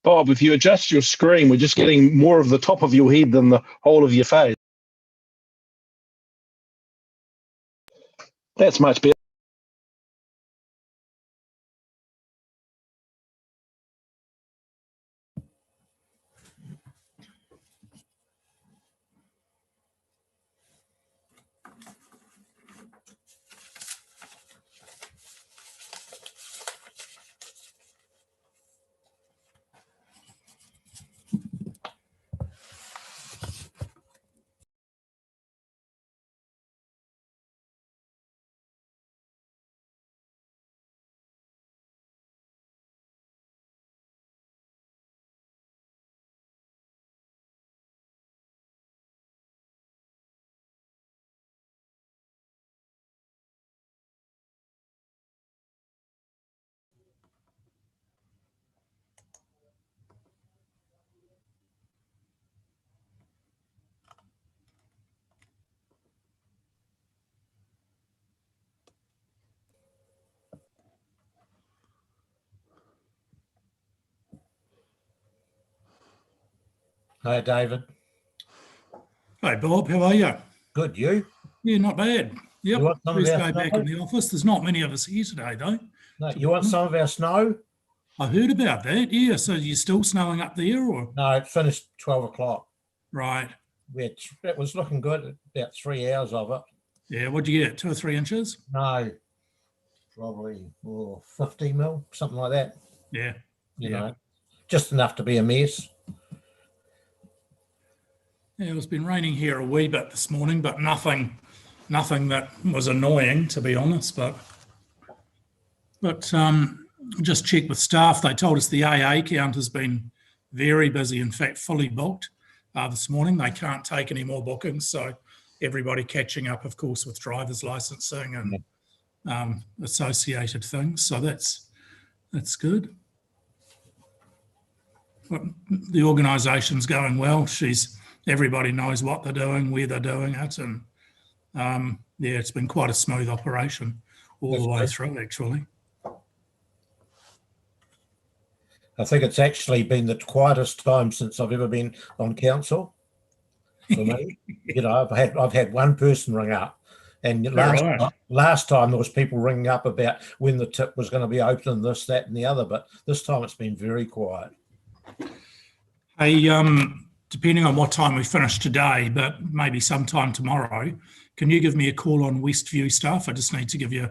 Bob, if you adjust your screen, we're just getting more of the top of your head than the whole of your face. That's much better. Hi, David. Hi, Bob. How are you? Good, you? Yeah, not bad. Yep. You want some of First our day back snow? in the office. There's not many of us here today, though. No, you want some of our snow? I heard about that. Yeah. So you're still snowing up there, or? No, it finished 12 o'clock. Right. It was looking good, about 3 hours of it. Yeah. What'd you get? 2 or 3 inches? No, probably 50 mil, something like that. Yeah. You know, just enough to be a mess. Yeah, it's been raining here a wee bit this morning, but nothing that was annoying, to be honest. But just checked with staff. They told us the AA count has been very busy. In fact, fully booked this morning. They can't take any more bookings, so everybody catching up, of course, with driver's licensing and associated things. So that's good. But the organisation's going well. Everybody knows what they're doing, where they're doing it, and yeah, it's been quite a smooth operation all the way through, actually. I think it's actually been the quietest time since I've ever been on council for me. You know, I've had one person ring up, and last time there was people ringing up about when the tip was going to be open and this, that, and the other. But this time it's been very quiet. Hey, depending on what time we finish today, but maybe sometime tomorrow, can you give me a call on Westview stuff? I just need to give you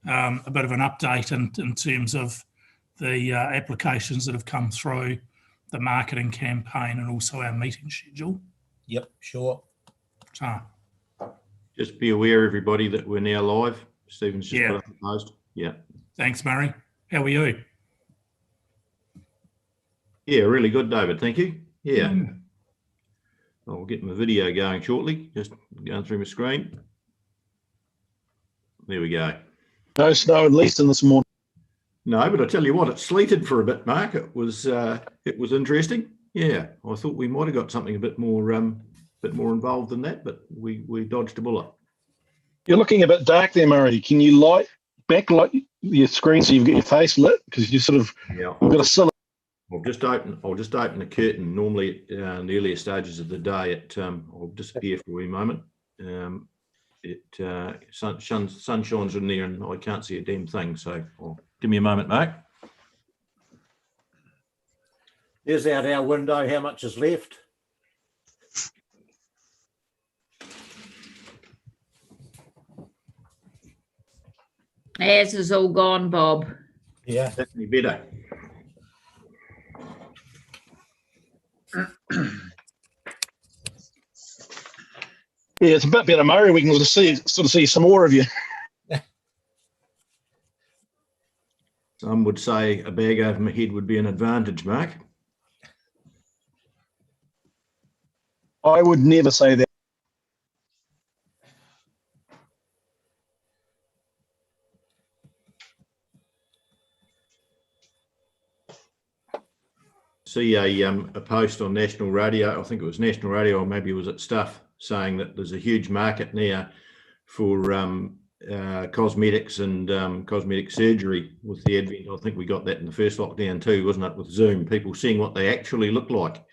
a bit of an update in terms of the applications that have come through, the marketing campaign, and also our meeting schedule. Yep, sure. Just be aware, everybody, that we're now live. Stephen's just put up the post. Yeah. Thanks, Murray. How are you? Yeah, really good, David. Thank you. Yeah. I'll get my video going shortly. Just going through my screen. There we go. No snow, at least in this morning. No, but I tell you what, it sleeted for a bit, Mark. It was interesting. Yeah, I thought we might have got something a bit more involved than that, but we dodged a bullet. You're looking a bit dark there, Murray. Can you backlight your screen so you've got your face lit? Because you sort of you've got a silhouette. I'll just open the curtain. Normally, in the earlier stages of the day, I'll disappear for a wee moment. Sun shines in there, and I can't see a damn thing. So, give me a moment, Mark. There's out our window. How much is left? Ours is all gone, Bob. Yeah, That's any better. Yeah, it's a bit better, Murray. We can sort of see some more of you. Some would say a bag over my head would be an advantage, Mark. I would never say that. see a post on national radio. I think it was national radio, or maybe it was at Stuff, saying that there's a huge market now for cosmetics and cosmetic surgery with the advent. I think we got that in the first lockdown too, wasn't it? With Zoom, people seeing what they actually look like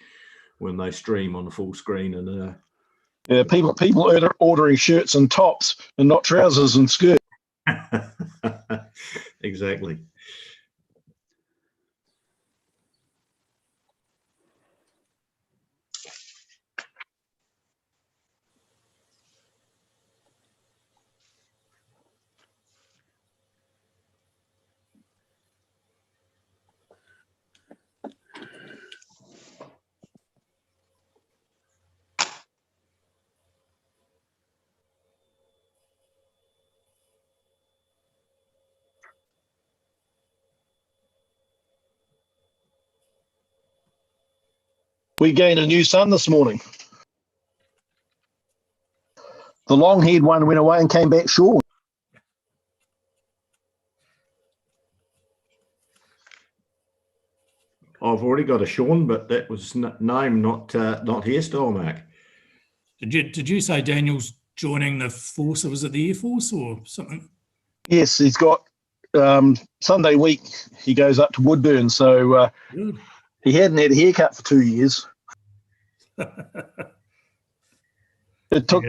when they stream on the full screen. And Yeah, people ordering shirts and tops and not trousers and skirts. exactly. We gained a new son this morning. The long-haired one went away and came back short. I've already got a Sean, but that was name, not hairstyle, Mark. Did you say Daniel's joining the force? Was it the Air Force or something? Yes, he's got Sunday week. He goes up to Woodburn, so Good. he hadn't had a haircut for 2 years. It took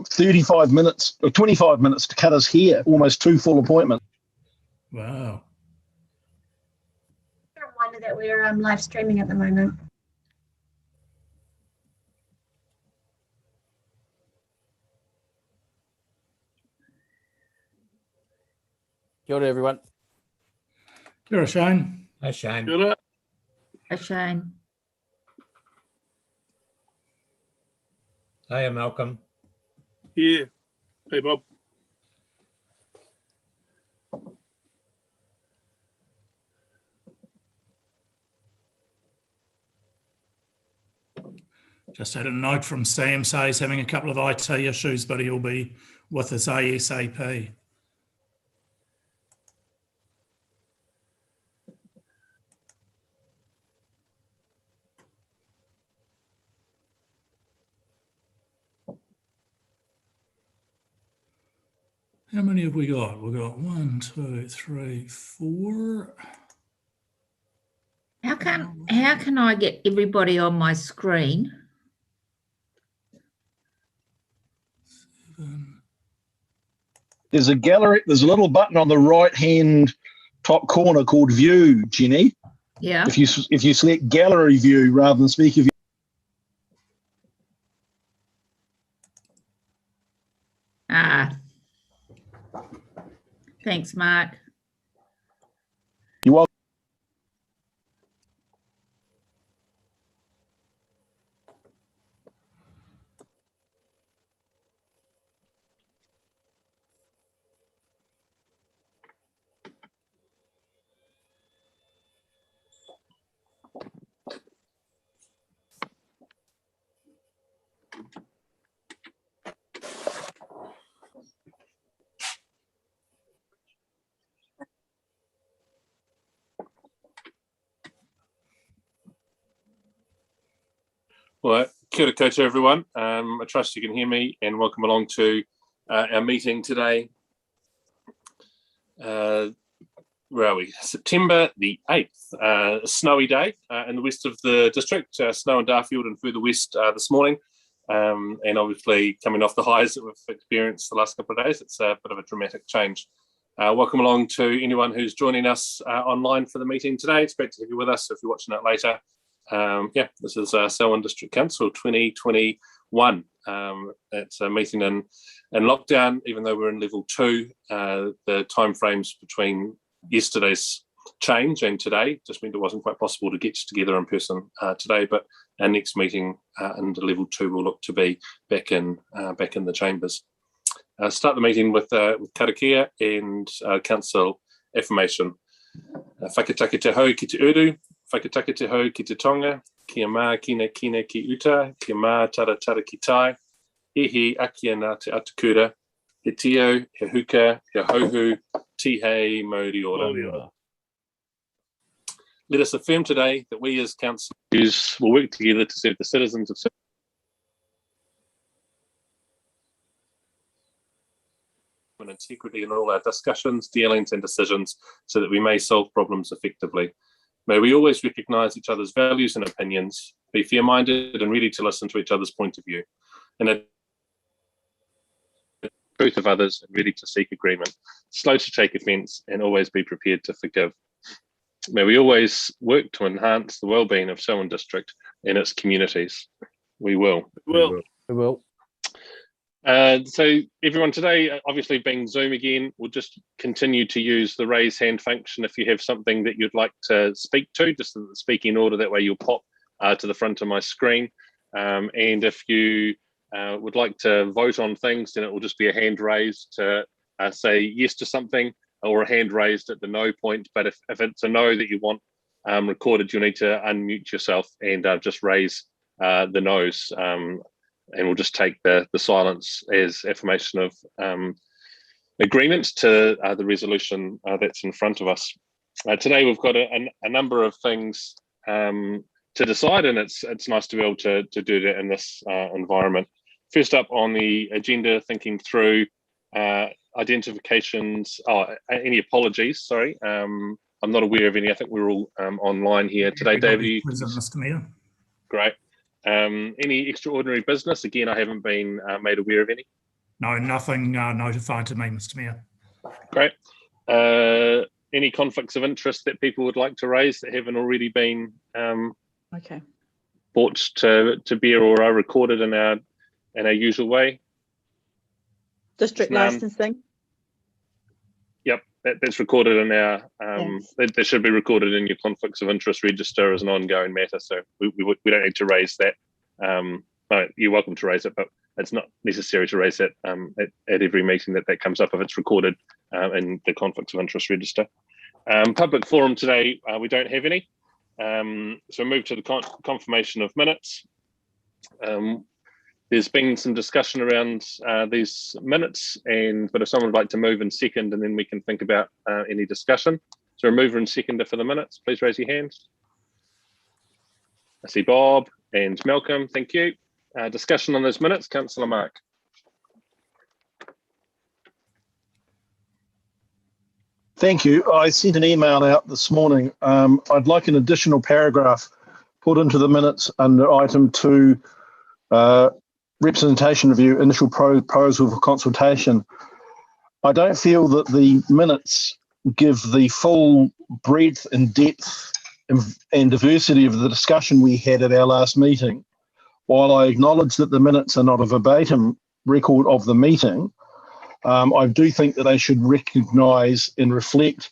35 minutes or 25 minutes to cut his hair, almost 2 full appointments. Wow. A reminder that we're live streaming at the moment. Kia ora, everyone. Kia ora, Shane. Hi, Shane. A Shane. Hiya, Malcolm. Yeah. Hey, Bob. Just had a note from Sam, say he's having a couple of IT issues, but he'll be with us ASAP. How many have we got? We've got 1, 2, 3, 4. How can I get everybody on my screen? 7. There's a gallery. There's a little button on the right-hand top corner called View, Jenny. Yeah. If you select Gallery View rather than Speaker View. Ah. Thanks, Mark. You're welcome. Well, kia ora koutou, everyone. I trust you can hear me, and welcome along to our meeting today. Where are we? September the 8th, a snowy day in the west of the district, snow in Darfield and further west this morning. And obviously coming off the highs that we've experienced the last couple of days, it's a bit of a dramatic change. Welcome along to anyone who's joining us online for the meeting today. It's great to have you with us if you're watching it later. Yeah, this is Selwyn District Council 2021. It's a meeting in lockdown, even though we're in level 2. The timeframes between yesterday's change and today just meant it wasn't quite possible to get together in person today. But our next meeting under level 2 will look to be back in the chambers. Start the meeting with karakia and council affirmation. Whakatake te hau ki te uru. Whakatake te hau ki te tonga, kia mā kina kina ki uta, kia mā tara tara ki tai, he akia nā te atukura, he tio, he huka, he hauhu, tihei mauri ora. Let us affirm today that we as councillors will work together to serve the citizens of and integrity in all our discussions, dealings and decisions so that we may solve problems effectively. May we always recognise each other's values and opinions, be fair-minded and ready to listen to each other's point of view, and the truth of others and ready to seek agreement, slow to take offence and always be prepared to forgive. May we always work to enhance the well-being of Selwyn District and its communities. We will. We will. So everyone today, obviously being Zoom again, we'll just continue to use the raise hand function if you have something that you'd like to speak to, just in the speaking order, that way you'll pop to the front of my screen. And if you would like to vote on things, then it will just be a hand raised to say yes to something, or a hand raised at the no point. But if it's a no that you want recorded, you'll need to unmute yourself and just raise the no's. And we'll just take the silence as affirmation of agreement to the resolution that's in front of us. Today we've got a number of things to decide, and it's nice to be able to do that in this environment. First up on the agenda, thinking through identifications, any apologies, sorry. I'm not aware of any. I think we're all online here today. David, Mr. Mayor. Great. Any extraordinary business? Again, I haven't been made aware of any. No, nothing notified to me, Mr. Mayor. Great. Any conflicts of interest that people would like to raise that haven't already been brought to bear or are recorded in our usual way? District licensing. Yep, that's recorded in our. That should be recorded in your conflicts of interest register as an ongoing matter. So we don't need to raise that. You're welcome to raise it, but it's not necessary to raise that at every meeting that comes up if it's recorded in the conflicts of interest register. Public forum today, we don't have any. So move to the confirmation of minutes. There's been some discussion around these minutes, but if someone would like to move and second, and then we can think about any discussion. So a mover and seconder for the minutes, please raise your hands. I see Bob and Malcolm, thank you. Discussion on those minutes, Councillor Mark. Thank you. I sent an email out this morning. I'd like an additional paragraph put into the minutes under item 2, representation review, initial proposal for consultation. I don't feel that the minutes give the full breadth and depth and diversity of the discussion we had at our last meeting. While I acknowledge that the minutes are not a verbatim record of the meeting, I do think that they should recognise and reflect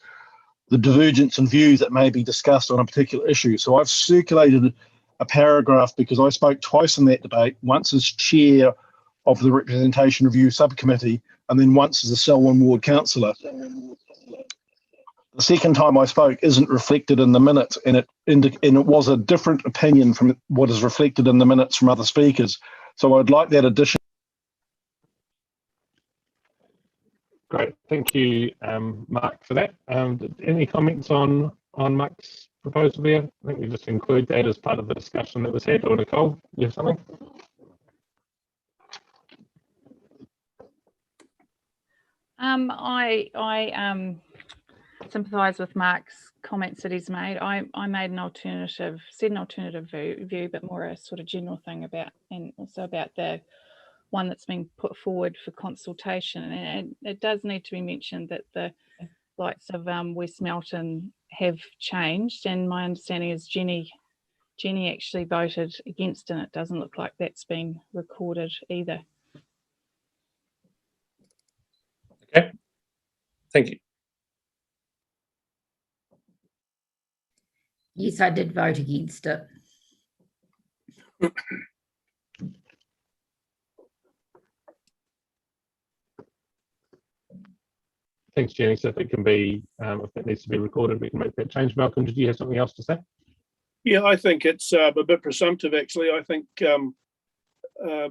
the divergence in views that may be discussed on a particular issue. So I've circulated a paragraph because I spoke twice in that debate, once as chair of the Representation Review Subcommittee and then once as a Selwyn Ward councillor. The second time I spoke isn't reflected in the minutes, and it was a different opinion from what is reflected in the minutes from other speakers. So I'd like that addition. Great, thank you, Mark, for that. Any comments on Mark's proposal there? I think we just include that as part of the discussion that was had. Or Nicole, you have something? I sympathise with Mark's comments that he's made. I made an alternative view, but more a sort of general thing about, and also about the one that's been put forward for consultation. And it does need to be mentioned that the likes of West Melton have changed, and my understanding is Jenny actually voted against, and it doesn't look like that's been recorded either. Okay, thank you. Yes, I did vote against it. Thanks, Jenny. So if it can be, if that needs to be recorded, we can make that change. Malcolm, did you have something else to say? Yeah, I think it's a bit presumptive, actually. I think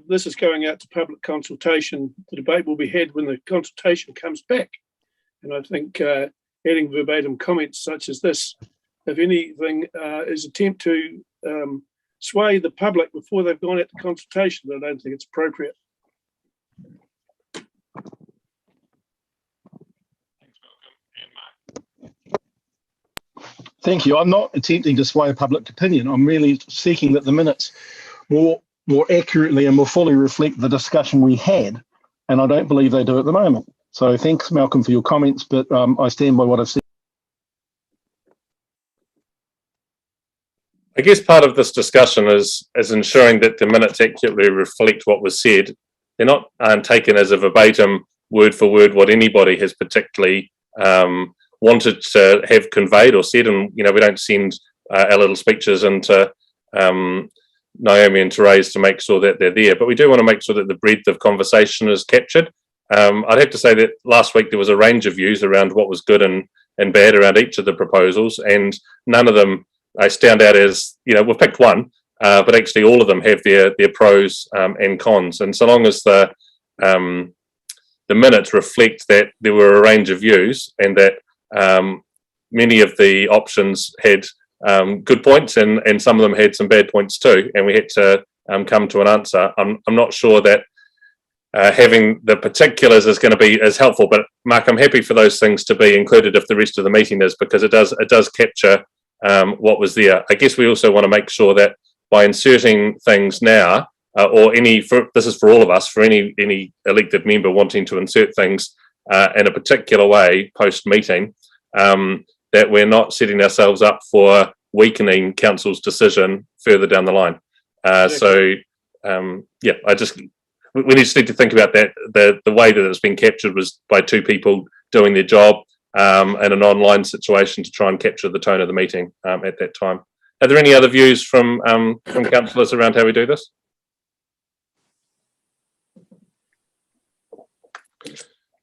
this is going out to public consultation. The debate will be had when the consultation comes back. And I think adding verbatim comments such as this if anything, is attempt to sway the public before they've gone out to consultation. I don't think it's appropriate. Thank you. I'm not attempting to sway public opinion. I'm really seeking that the minutes more accurately and more fully reflect the discussion we had, and I don't believe they do at the moment. So thanks, Malcolm, for your comments, but I stand by what I've said. I guess part of this discussion is ensuring that the minutes accurately reflect what was said. They're not taken as a verbatim, word for word, what anybody has particularly wanted to have conveyed or said, and we don't send our little speeches into Naomi and Therese to make sure that they're there, but we do want to make sure that the breadth of conversation is captured. I'd have to say that last week there was a range of views around what was good and bad around each of the proposals, and none of them stand out as, we've picked one, but actually all of them have their pros and cons, and so long as the minutes reflect that there were a range of views and that many of the options had good points and some of them had some bad points too, and we had to come to an answer. I'm not sure that having the particulars is going to be as helpful, but Mark, I'm happy for those things to be included if the rest of the meeting is, because it does capture what was there. I guess we also want to make sure that by inserting things now, this is for all of us, for any elected member wanting to insert things in a particular way post-meeting, that we're not setting ourselves up for weakening council's decision further down the line. We just need to think about that. The way that it's been captured was by two people doing their job in an online situation to try and capture the tone of the meeting at that time. Are there any other views from councillors around how we do this?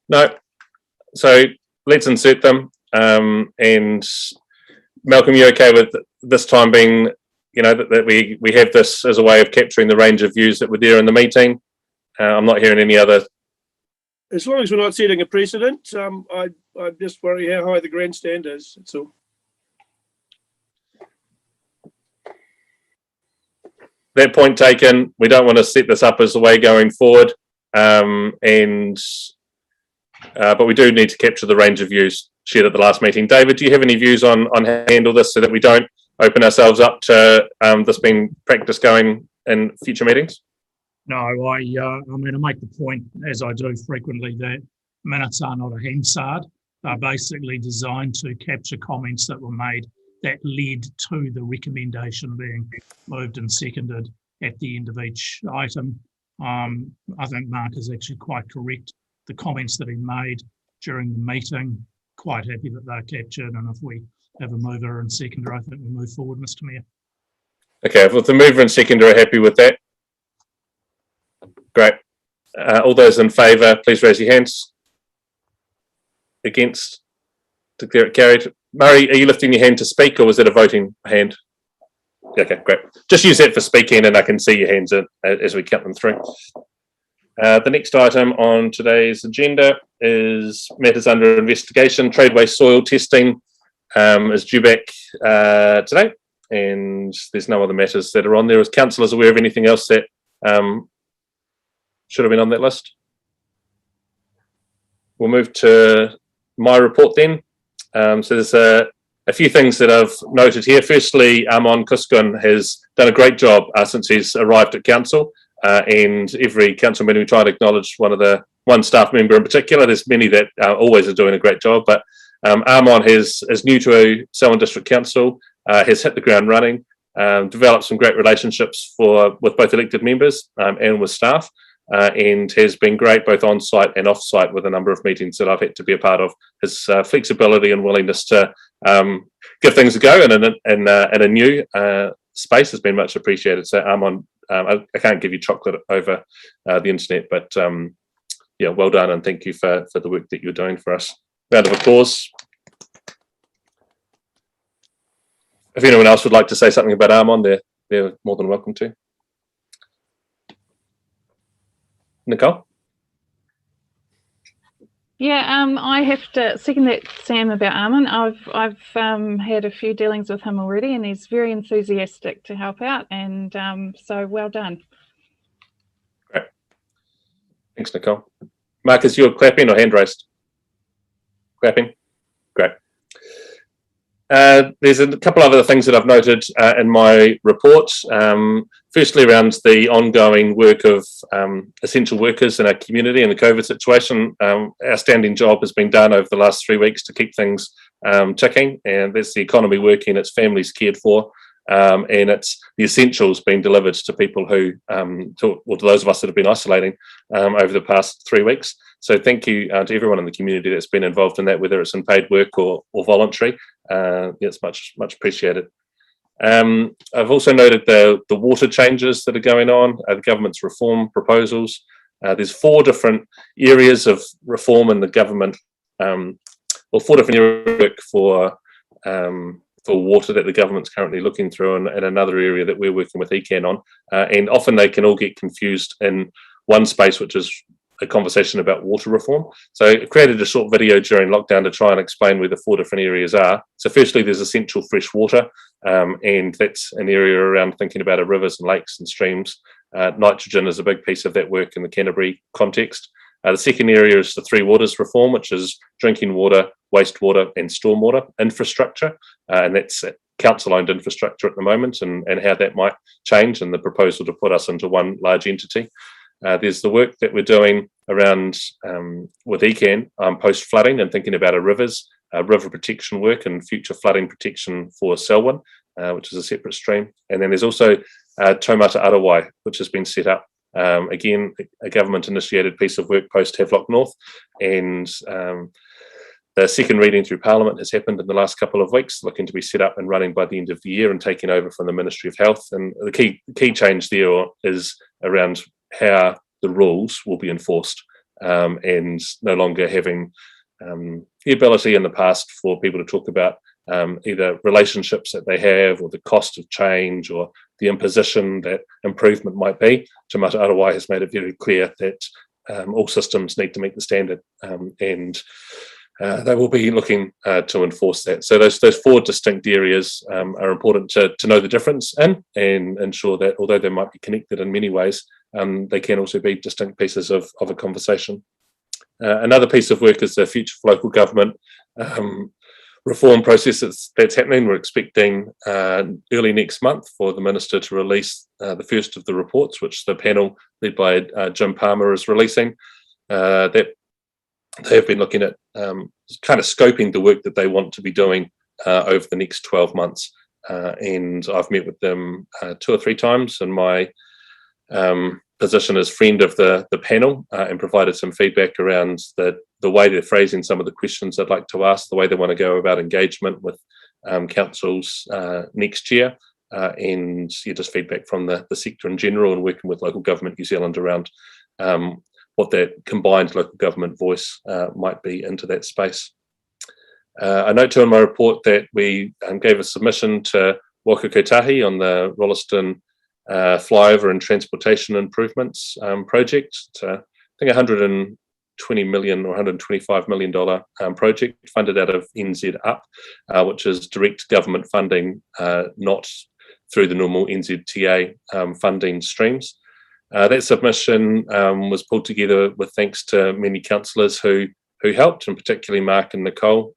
No. So let's insert them. And Malcolm, you okay with this time being, that we have this as a way of capturing the range of views that were there in the meeting? I'm not hearing any other. As long as we're not setting a precedent, I just worry how high the grandstand is. That's all. That point taken. We don't want to set this up as a way going forward, but we do need to capture the range of views shared at the last meeting. David, do you have any views on how to handle this so that we don't open ourselves up to this being practice going in future meetings? No, I'm going to make the point, as I do frequently, that minutes are not a Hansard. They're basically designed to capture comments that were made that led to the recommendation being moved and seconded at the end of each item. I think Mark is actually quite correct. The comments that he made during the meeting, quite happy that they're captured, and if we have a mover and seconder, I think we move forward, Mr. Mayor. Okay, if the mover and seconder are happy with that, great. All those in favour, please raise your hands. Against? Declare it carried. Murray, are you lifting your hand to speak, or was it a voting hand? Okay, great. Just use that for speaking, and I can see your hands as we count them through. The next item on today's agenda is matters under investigation. Trade waste soil testing is due back today, and there's no other matters that are on there. Is councillors aware of anything else that should have been on that list? We'll move to my report then. So there's a few things that I've noted here. Firstly, Armon Kuskun has done a great job since he's arrived at council. And every council meeting we try to acknowledge one staff member in particular. There's many that always are doing a great job, but Armon is new to Selwyn District Council, has hit the ground running, developed some great relationships with both elected members and with staff, and has been great both on site and off site with a number of meetings that I've had to be a part of. His flexibility and willingness to give things a go in a new space has been much appreciated. So Armon, I can't give you chocolate over the internet, but yeah, well done, and thank you for the work that you're doing for us. Round of applause. If anyone else would like to say something about Armon, they're more than welcome to. Nicole? Yeah, I have to second that, Sam, about Armin. I've had a few dealings with him already, and he's very enthusiastic to help out, and so well done. Great. Thanks, Nicole. Marcus, you're clapping or hand raised? Clapping. Great. There's a couple of other things that I've noted in my report. Firstly, around the ongoing work of essential workers in our community and the COVID situation. Our standing job has been done over the last 3 weeks to keep things ticking, and that's the economy working, it's families cared for, and it's the essentials being delivered to people who, to those of us that have been isolating over the past 3 weeks. So thank you to everyone in the community that's been involved in that, whether it's in paid work or voluntary. It's much appreciated. I've also noted the water changes that are going on, the government's reform proposals. There's 4 different areas of reform in the government, or 4 different areas of work for water that the government's currently looking through, and another area that we're working with ECAN on. And often they can all get confused in one space, which is a conversation about water reform. So I created a short video during lockdown to try and explain where the 4 different areas are. So firstly, there's essential fresh water, and that's an area around thinking about our rivers and lakes and streams. Nitrogen is a big piece of that work in the Canterbury context. The second area is the 3 waters reform, which is drinking water, wastewater and stormwater infrastructure. And that's council-owned infrastructure at the moment, and how that might change, and the proposal to put us into one large entity. There's the work that we're doing around with ECAN post-flooding and thinking about our rivers, river protection work and future flooding protection for Selwyn, which is a separate stream. And then there's also Taumata Arawai, which has been set up. Again, a government-initiated piece of work post-Havelock North, and the second reading through Parliament has happened in the last couple of weeks, looking to be set up and running by the end of the year and taking over from the Ministry of Health. And the key change there is around how the rules will be enforced, and no longer having the ability in the past for people to talk about either relationships that they have, or the cost of change, or the imposition that improvement might be. Taumata Arawai has made it very clear that all systems need to meet the standard, and they will be looking to enforce that. So those 4 distinct areas are important to know the difference in, and ensure that although they might be connected in many ways, they can also be distinct pieces of a conversation. Another piece of work is the Future for Local Government reform process that's happening. We're expecting early next month for the Minister to release the first of the reports, which the panel led by Jim Palmer is releasing. That they have been looking at kind of scoping the work that they want to be doing over the next 12 months. And I've met with them 2 or 3 times in my position as friend of the panel, and provided some feedback around the way they're phrasing some of the questions I'd like to ask, the way they want to go about engagement with councils next year, and just feedback from the sector in general, and working with Local Government New Zealand around what that combined local government voice might be into that space. I note too in my report that we gave a submission to Waka Kotahi on the Rolleston flyover and transportation improvements project. It's, I think, $120 million or $125 million project funded out of NZ Up, which is direct government funding, not through the normal NZTA funding streams. That submission was pulled together with thanks to many councillors who helped, and particularly Mark and Nicole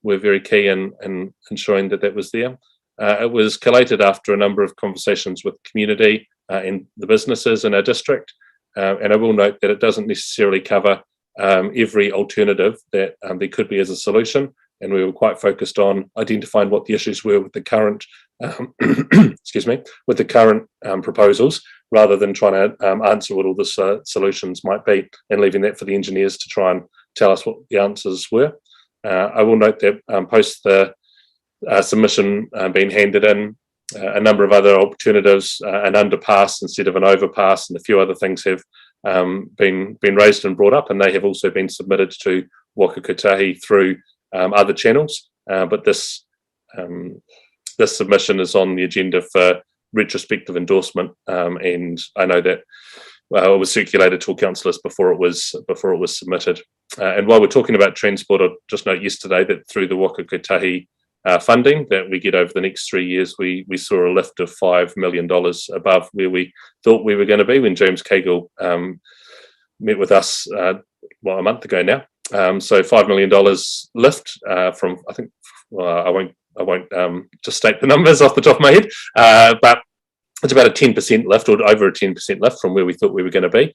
were very key in ensuring that was there. It was collated after a number of conversations with the community and the businesses in our district, and I will note that it doesn't necessarily cover every alternative that there could be as a solution, and we were quite focused on identifying what the issues were with the current with the current proposals, rather than trying to answer what all the solutions might be, and leaving that for the engineers to try and tell us what the answers were. I will note that post the submission being handed in, a number of other alternatives, an underpass instead of an overpass, and a few other things have been raised and brought up, and they have also been submitted to Waka Kotahi through other channels. But this submission is on the agenda for retrospective endorsement, and I know that it was circulated to all councillors before it was submitted. And while we're talking about transport, I'll just note yesterday that through the Waka Kotahi funding that we get over the next 3 years, we saw a lift of $5 million above where we thought we were going to be when James Cagle met with us, a month ago now. So $5 million lift from, I think, well, I won't just state the numbers off the top of my head, but it's about a 10% lift, or over a 10% lift from where we thought we were going to be,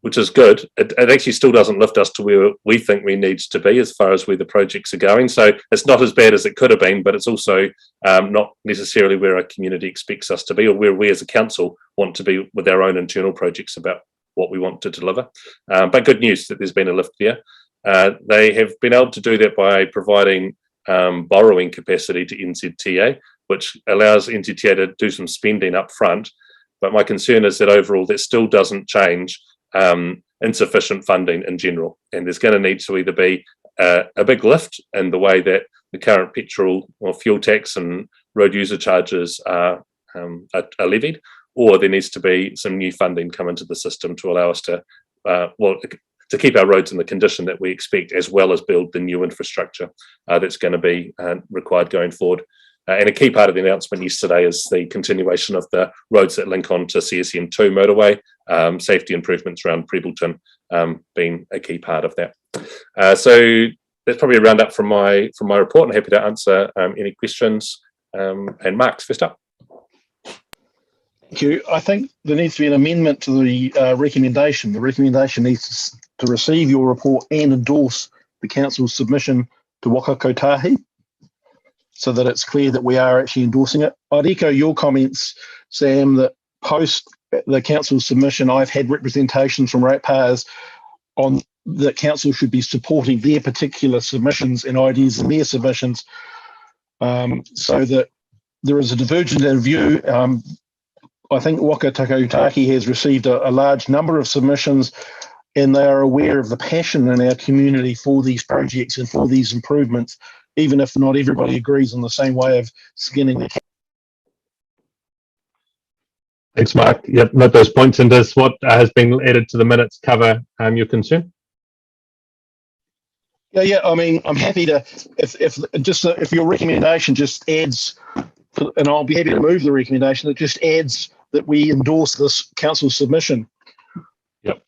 which is good. It actually still doesn't lift us to where we think we need to be as far as where the projects are going. So it's not as bad as it could have been, but it's also not necessarily where our community expects us to be, or where we as a council want to be with our own internal projects about what we want to deliver. But good news that there's been a lift there. They have been able to do that by providing borrowing capacity to NZTA, which allows NZTA to do some spending up front. But my concern is that overall that still doesn't change insufficient funding in general. And there's going to need to either be a big lift in the way that the current petrol or fuel tax and road user charges are levied, or there needs to be some new funding come into the system to allow us to, to keep our roads in the condition that we expect, as well as build the new infrastructure that's going to be required going forward. And a key part of the announcement yesterday is the continuation of the roads that link on to CSM2 motorway, safety improvements around Prebleton being a key part of that. So that's probably a roundup from my report. I'm happy to answer any questions. And Mark's first up. Thank you. I think there needs to be an amendment to the recommendation. The recommendation needs to receive your report and endorse the council's submission to Waka Kotahi, so that it's clear that we are actually endorsing it. I'd echo your comments, Sam, that post the council's submission, I've had representations from ratepayers on the council should be supporting their particular submissions and ideas in their submissions, so that there is a divergence in view. I think Waka Kotahi has received a large number of submissions, and they are aware of the passion in our community for these projects and for these improvements, even if not everybody agrees on the same way of skinning the cat. Thanks, Mark. Yep, note those points. And does what has been added to the minutes cover your concern? Yeah. I mean, I'm happy to, if your recommendation just adds, and I'll be happy to move the recommendation that just adds that we endorse this council submission. Yep.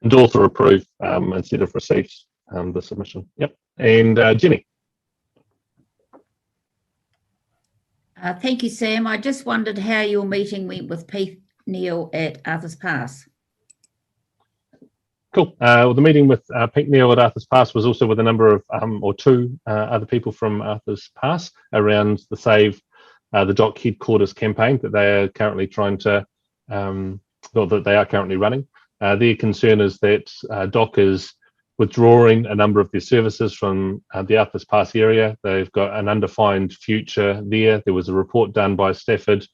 Endorse or approve instead of receives the submission. Yep. And Jenny. Thank you, Sam. I just wondered how your meeting went with Pete Neal at Arthur's Pass. Cool. Well, the meeting with Pete Neal at Arthur's Pass was also with a number of or two other people from Arthur's Pass around the Save the Dock headquarters campaign that they are currently trying to, or that they are currently running. Their concern is that Dock is withdrawing a number of their services from the Arthur's Pass area. They've got an undefined future there. There was a report done by Stafford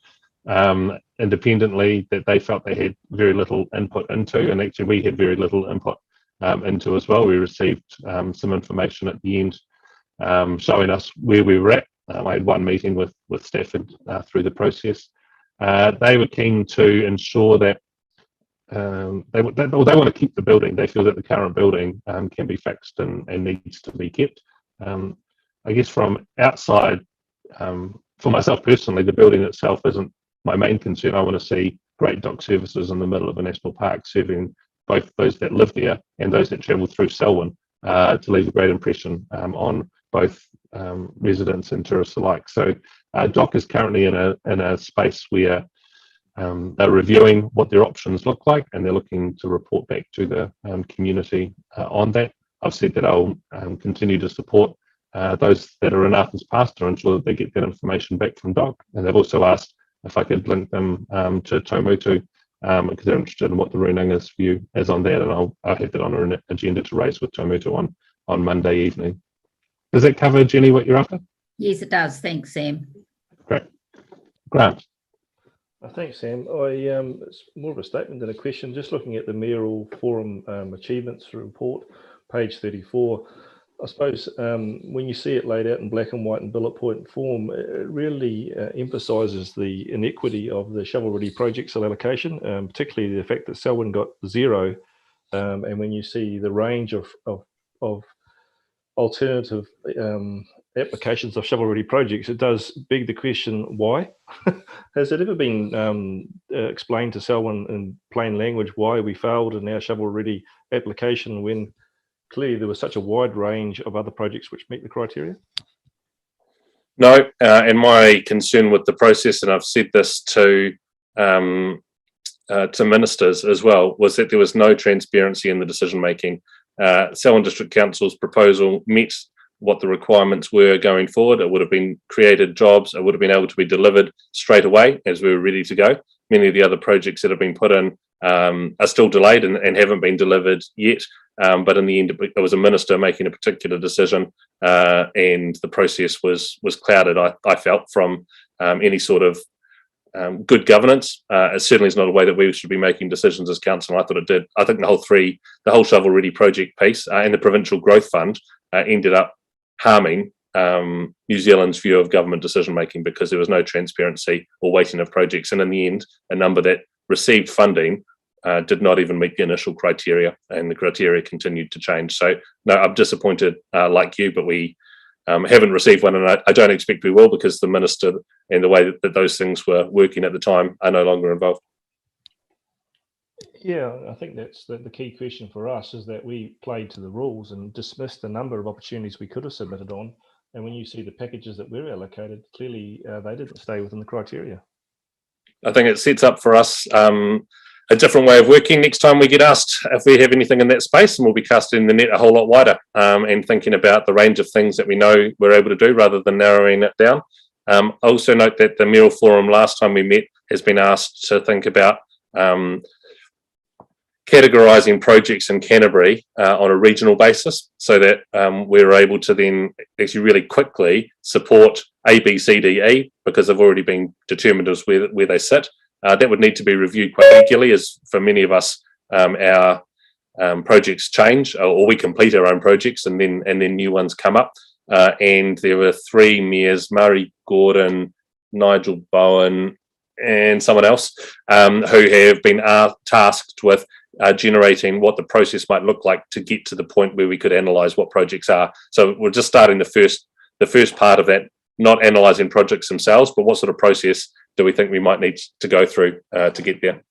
independently that they felt they had very little input into, and actually we had very little input into as well. We received some information at the end showing us where we were at. I had one meeting with Stafford through the process. They were keen to ensure that they want to keep the building. They feel that the current building can be fixed and needs to be kept. I guess from outside, for myself personally, the building itself isn't my main concern. I want to see great dock services in the middle of a national park, serving both those that live there and those that travel through Selwyn to leave a great impression on both residents and tourists alike. So Dock is currently in a space where they're reviewing what their options look like, and they're looking to report back to the community on that. I've said that I'll continue to support those that are in Arthur's Pass to ensure that they get that information back from Dock. And they've also asked if I could link them to Tomutu, because they're interested in what the Runanga's view is on that, and I'll have that on an agenda to raise with Tomutu on Monday evening. Does that cover, Jenny, what you're after? Yes, it does. Thanks, Sam. Great. Grant. Thanks, Sam. It's more of a statement than a question. Just looking at the Mayoral Forum Achievements Report, page 34, I suppose when you see it laid out in black and white and bullet point form, it really emphasises the inequity of the shovel-ready projects allocation, particularly the fact that Selwyn got 0 and when you see the range of alternative applications of shovel-ready projects, it does beg the question, why? Has it ever been explained to Selwyn in plain language why we failed in our shovel-ready application when clearly there was such a wide range of other projects which meet the criteria? No, and my concern with the process, and I've said this to ministers as well, was that there was no transparency in the decision making. Selwyn District Council's proposal met what the requirements were going forward. It would have been created jobs. It would have been able to be delivered straight away as we were ready to go. Many of the other projects that have been put in are still delayed and haven't been delivered yet. But in the end, it was a minister making a particular decision, and the process was clouded, I felt, from any sort of good governance. It certainly is not a way that we should be making decisions as council. I thought it did. I think the whole shovel-ready project piece and the Provincial Growth Fund ended up harming New Zealand's view of government decision making because there was no transparency or weighting of projects, and in the end, a number that received funding did not even meet the initial criteria, and the criteria continued to change. So no, I'm disappointed like you, but we haven't received one, and I don't expect we will, because the minister and the way that those things were working at the time are no longer involved. Yeah, I think that's the key question for us, is that we played to the rules and dismissed a number of opportunities we could have submitted on. And when you see the packages that were allocated, clearly they didn't stay within the criteria. I think it sets up for us a different way of working next time we get asked if we have anything in that space, and we'll be casting the net a whole lot wider and thinking about the range of things that we know we're able to do rather than narrowing it down. I also note that the Mayoral Forum last time we met has been asked to think about categorising projects in Canterbury on a regional basis, so that we're able to then actually really quickly support A, B, C, D, E, because they've already been determined as where they sit. That would need to be reviewed quite regularly, as for many of us, our projects change, or we complete our own projects and then new ones come up. And there were 3 mayors, Murray Gordon, Nigel Bowen, and someone else, who have been tasked with generating what the process might look like to get to the point where we could analyse what projects are. So we're just starting the first part of that, not analysing projects themselves, but what sort of process do we think we might need to go through to get there.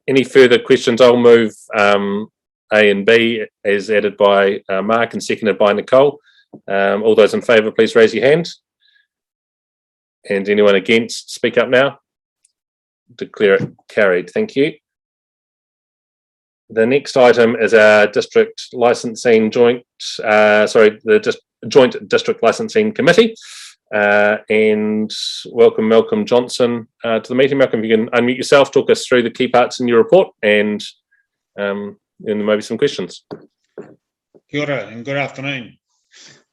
Any further questions? I'll move A and B as added by Mark and seconded by Nicole. All those in favour, please raise your hand. And anyone against, speak up now. Declare it carried. Thank you. The next item is our district licensing joint district licensing committee. And welcome Malcolm Johnson to the meeting. Malcolm, if you can unmute yourself, talk us through the key parts in your report, and then there may be some questions. Kia ora and good afternoon.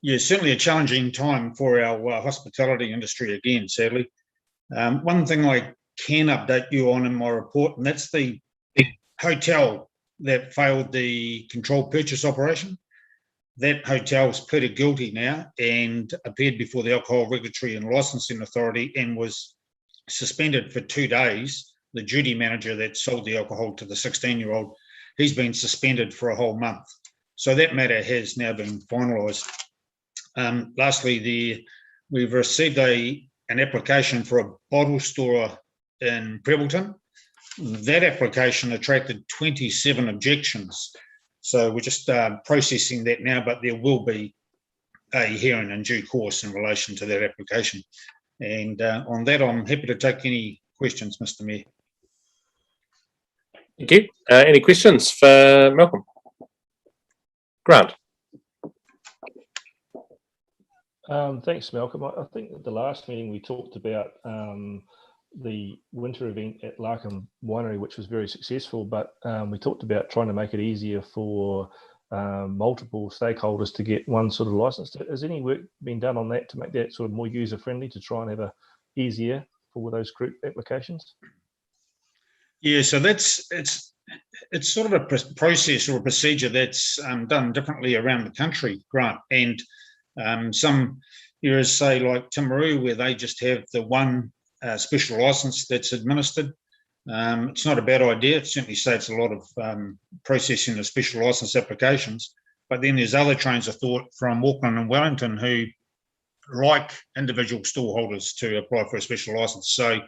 Yeah, certainly a challenging time for our hospitality industry again, sadly. One thing I can update you on in my report, and that's the hotel that failed the controlled purchase operation. That hotel's pleaded guilty now and appeared before the Alcohol Regulatory and Licensing Authority and was suspended for 2 days. The duty manager that sold the alcohol to the 16-year-old, he's been suspended for a whole month. So that matter has now been finalised. Lastly, we've received an application for a bottle store in Prebbleton. That application attracted 27 objections. So we're just processing that now, but there will be a hearing in due course in relation to that application. And on that, I'm happy to take any questions, Mr. Mayor. Thank you. Any questions for Malcolm? Grant. Thanks, Malcolm. I think at the last meeting we talked about the winter event at Larkham Winery, which was very successful, but we talked about trying to make it easier for multiple stakeholders to get one sort of license. Has any work been done on that to make that sort of more user-friendly, to try and have a easier for those group applications? Yeah, so it's sort of a process or a procedure that's done differently around the country, Grant. And some areas, say like Timaru, where they just have the one special licence that's administered. It's not a bad idea. It certainly saves a lot of processing of special licence applications. But then there's other trains of thought from Auckland and Wellington who like individual stallholders to apply for a special licence. So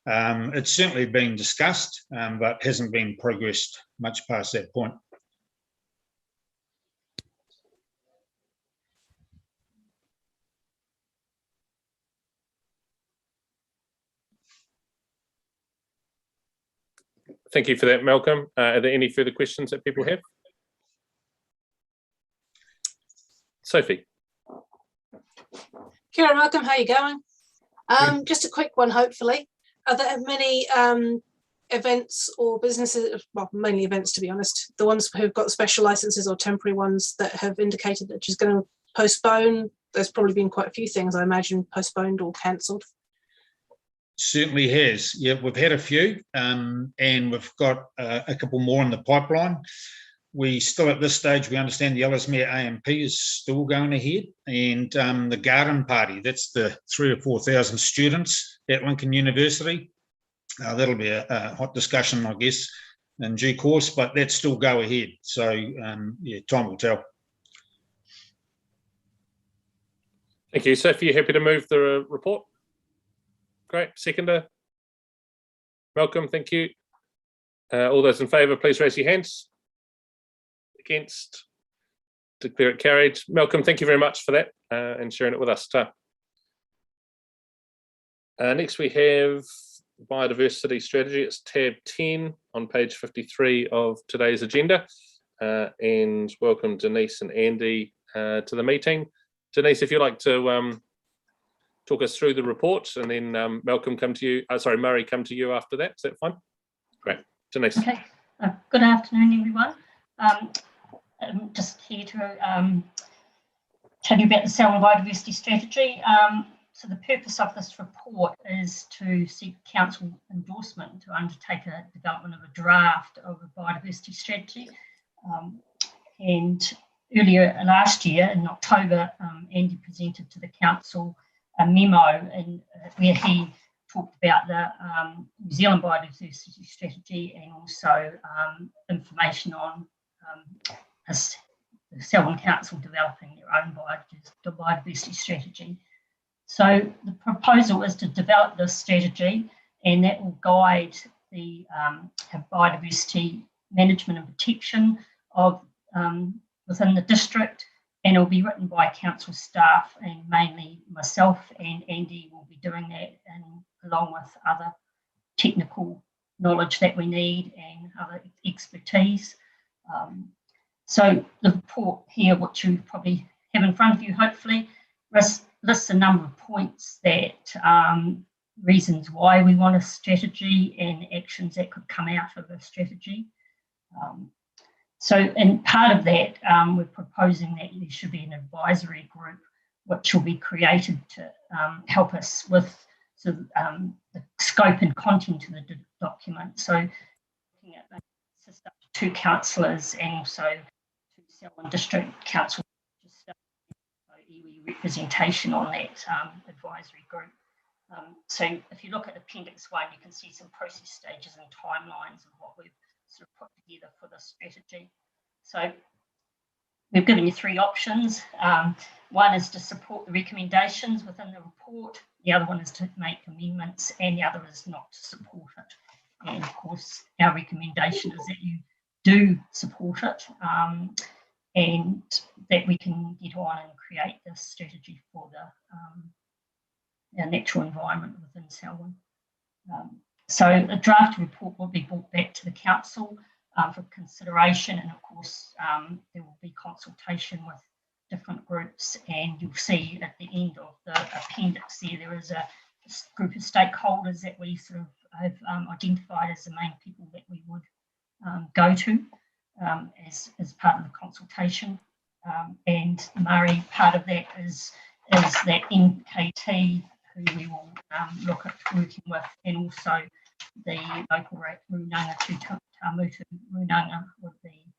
it's certainly been discussed, but hasn't been progressed much past that point. Thank you for that, Malcolm. Are there any further questions that people have? Sophie. Kia ora, Malcolm, how are you going? Just a quick one, hopefully. Are there many events or businesses, well, mainly events to be honest, the ones who've got special licenses or temporary ones that have indicated that she's going to postpone? There's probably been quite a few things, I imagine, postponed or cancelled. Certainly has. Yeah, we've had a few, and we've got a couple more in the pipeline. We still, at this stage, we understand the Ellesmere AMP is still going ahead, and the garden party, that's the 3,000 or 4,000 students at Lincoln University. That'll be a hot discussion, I guess, in due course, but that's still go ahead. So, yeah, time will tell. Thank you. Sophie, you happy to move the report? Great. Seconder? Malcolm, thank you. All those in favour, please raise your hands. Against? Declare it carried. Malcolm, thank you very much for that and sharing it with us. Next we have Biodiversity Strategy. It's tab 10 on page 53 of today's agenda. And welcome Denise and Andy to the meeting. Denise, if you'd like to talk us through the report, and then Malcolm come to you, Murray come to you after that. Is that fine? Great. Denise. Okay. Good afternoon, everyone. I'm just here to tell you about the Selwyn Biodiversity Strategy. So the purpose of this report is to seek council endorsement to undertake a development of a draft of a biodiversity strategy. And earlier last year in October, Andy presented to the council a memo where he talked about the New Zealand Biodiversity Strategy and also information on the Selwyn Council developing their own biodiversity strategy. So the proposal is to develop this strategy, and that will guide the biodiversity management and protection of within the district, and it will be written by council staff, and mainly myself and Andy will be doing that, and along with other technical knowledge that we need and other expertise. So the report here, which you probably have in front of you, hopefully, lists a number of points that reasons why we want a strategy and actions that could come out of a strategy. So, and part of that, we're proposing that there should be an advisory group which will be created to help us with the scope and content of the document. So, looking at the system, 2 councillors and also 2 Selwyn District Council iwi representation on that advisory group. So, if you look at Appendix 1, you can see some process stages and timelines of what we've sort of put together for the strategy. So we've given you 3 options. One is to support the recommendations within the report. The other one is to make amendments, and the other is not to support it. And of course, our recommendation is that you do support it and that we can get on and create this strategy for the our natural environment within Selwyn. So a draft report will be brought back to the council for consideration, and of course there will be consultation with different groups, and you'll see at the end of the appendix there is a group of stakeholders that we sort of have identified as the main people that we would go to as part of the consultation. And Murray, part of that is that NKT who we will look at working with, and also the local Runanga Tamutu Runanga would be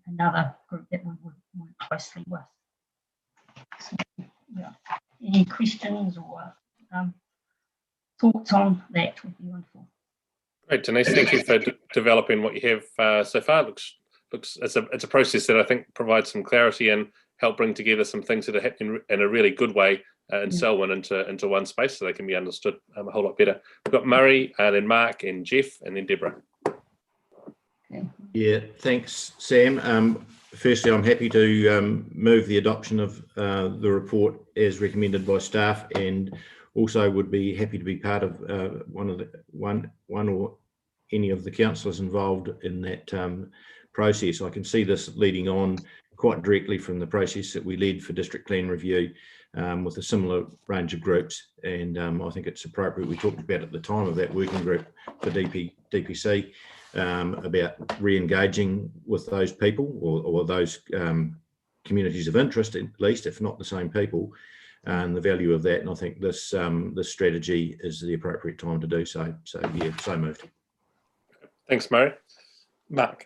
another group that we would work closely with. So, yeah. Any questions or thoughts on that would be wonderful. Great, Denise. Thank you for developing what you have so far. Looks it's a process that I think provides some clarity and help bring together some things that are happening in a really good way and Selwyn into one space so they can be understood a whole lot better. We've got Murray, then Mark, and Jeff, and then Deborah. Yeah, thanks, Sam. Firstly, I'm happy to move the adoption of the report as recommended by staff, and also would be happy to be part of one or any of the councillors involved in that process. I can see this leading on quite directly from the process that we led for district plan review with a similar range of groups, and I think it's appropriate. We talked about at the time of that working group for DPC about re-engaging with those people or those communities of interest, at least, if not the same people, and the value of that. And I think this this strategy is the appropriate time to do so. So yeah, so moved. Thanks, Murray. Mark.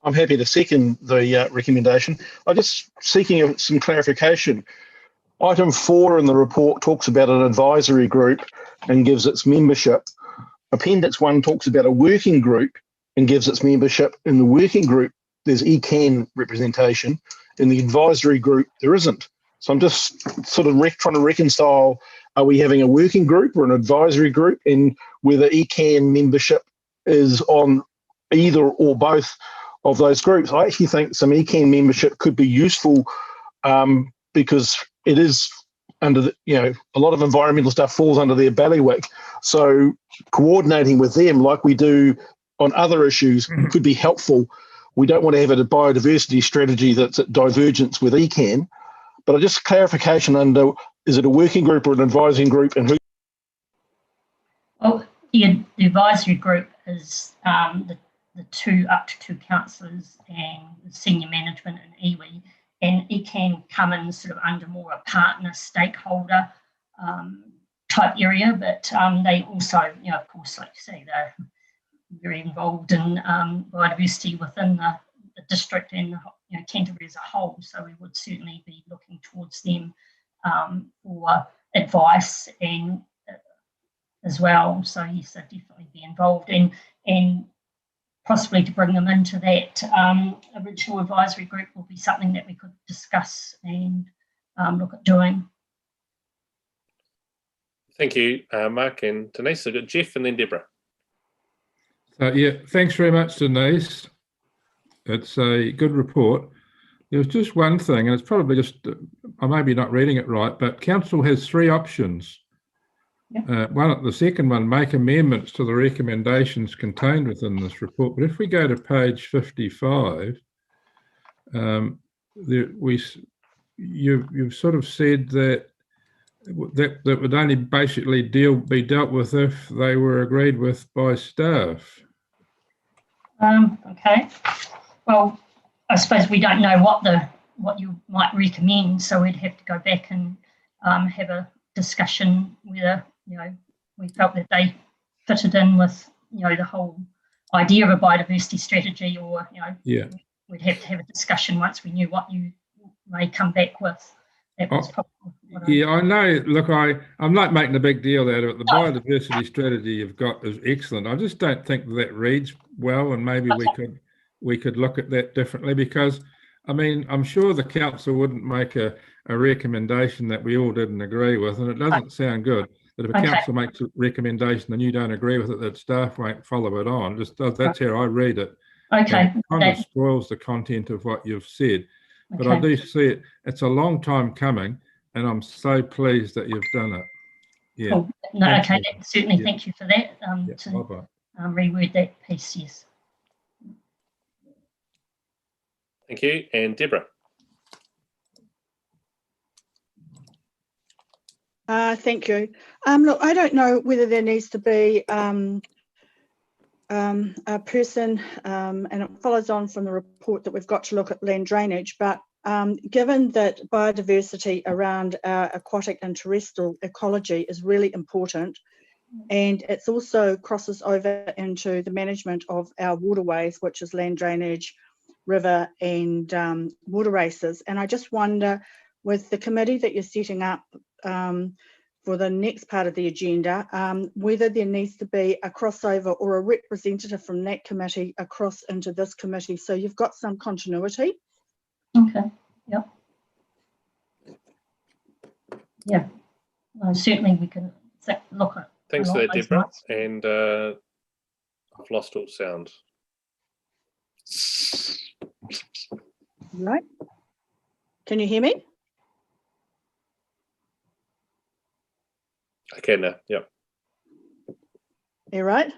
I'm happy to second the recommendation. I'm just seeking some clarification. Item 4 in the report talks about an advisory group and gives its membership. Appendix 1 talks about a working group and gives its membership. In the working group, there's ECAN representation. In the advisory group, there isn't. So I'm just sort of trying to reconcile, are we having a working group or an advisory group, and whether ECAN membership is on either or both of those groups. I actually think some ECAN membership could be useful because it is under the, a lot of environmental stuff falls under their bailiwick. So coordinating with them like we do on other issues could be helpful. We don't want to have a biodiversity strategy that's at divergence with ECAN, but just clarification under, is it a working group or an advising group, and who? Well, the advisory group is the up to two councillors and senior management and iwi, and it can come in sort of under more a partner stakeholder type area, but they also, of course, like you say, they're very involved in biodiversity within the district and Canterbury as a whole, so we would certainly be looking towards them for advice and as well. So yes, they'd definitely be involved, and possibly to bring them into that original advisory group will be something that we could discuss and look at doing. Thank you, Mark and Denise. I've got Jeff and then Deborah. Yeah, thanks very much, Denise. It's a good report. There's just one thing, and it's probably just, I may be not reading it right, but council has 3 options. The second one, make amendments to the recommendations contained within this report. But if we go to page 55, you've sort of said that would only basically be dealt with if they were agreed with by staff. Okay. Well, I suppose we don't know what you might recommend, so we'd have to go back and have a discussion whether we felt that they fitted in with the whole idea of a biodiversity strategy, or we'd have to have a discussion once we knew what you may come back with. That was probably I know. Look, I'm not making a big deal out of it. The biodiversity strategy you've got is excellent. I just don't think that reads well, and maybe we could look at that differently, because I mean, I'm sure the council wouldn't make a recommendation that we all didn't agree with, and it doesn't sound good that if a council makes a recommendation and you don't agree with it, that staff won't follow it on. That's how I read it. Okay. It kind of spoils the content of what you've said. But I do see it's a long time coming, and I'm so pleased that you've done it. Yeah. Cool. No, okay, certainly thank you for that. Bye-bye. Reword that piece, yes. Thank you. And Deborah. Thank you. Look, I don't know whether there needs to be a person, and it follows on from the report that we've got to look at land drainage, but given that biodiversity around our aquatic and terrestrial ecology is really important, and it's also crosses over into the management of our waterways, which is land drainage, river and water races. And I just wonder, with the committee that you're setting up for the next part of the agenda, whether there needs to be a crossover or a representative from that committee across into this committee. So you've got some continuity. Okay, yep. Yeah, certainly we can look at. Thanks for that, Deborah. And I've lost all sound. Right. Can you hear me? I can now, yep. You're right.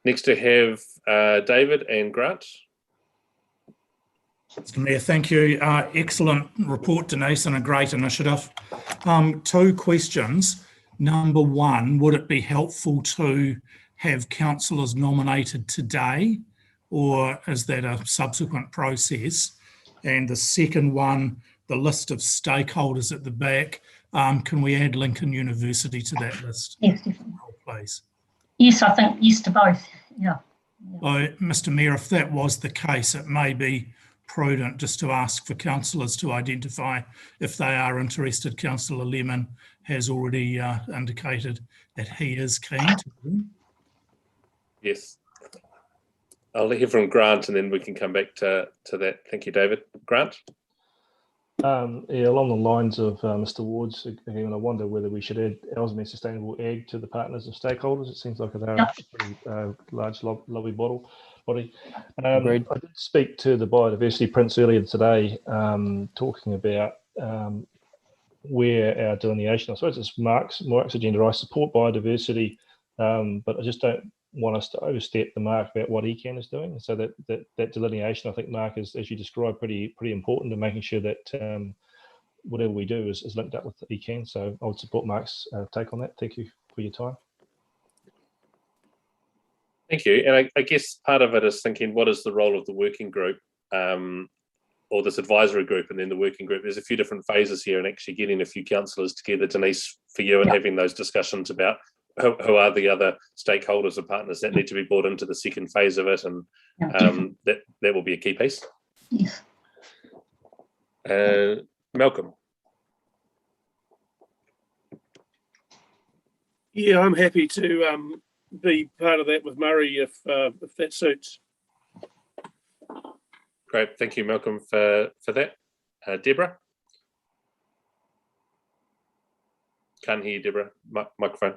Next to have David and Grant. Mr. Mayor, thank you. Excellent report, Denise, and a great initiative. 2 questions. Number 1, would it be helpful to have councillors nominated today, or is that a subsequent process? And the second one, the list of stakeholders at the back, can we add Lincoln University to that list? Yes, definitely. Please. Yes, I think yes to both. Yeah. Well, Mr. Mayor, if that was the case, it may be prudent just to ask for councillors to identify if they are interested. Councillor Lemon has already indicated that he is keen to. Yes. I'll hear from Grant and then we can come back to that. Thank you, David. Grant? Yeah, along the lines of Mr. Ward's, again, I wonder whether we should add Ellesmere Sustainable Ag to the partners and stakeholders. It seems like they're a pretty large lobby body. I did speak to the biodiversity prints earlier today, talking about where our delineation, I suppose it's Mark's agenda. I support biodiversity, but I just don't want us to overstep the mark about what ECAN is doing. So that delineation, I think, Mark, is, as you described, pretty important in making sure that whatever we do is linked up with the ECAN. So I would support Mark's take on that. Thank you for your time. Thank you. And I guess part of it is thinking, what is the role of the working group or this advisory group and then the working group? There's a few different phases here, and actually getting a few councillors together, Denise, for you, and having those discussions about who are the other stakeholders and partners that need to be brought into the second phase of it, and that will be a key piece. Yes. Malcolm. Yeah, I'm happy to be part of that with Murray if that suits. Great, thank you, Malcolm, for that. Deborah? Can't hear you, Deborah. Microphone.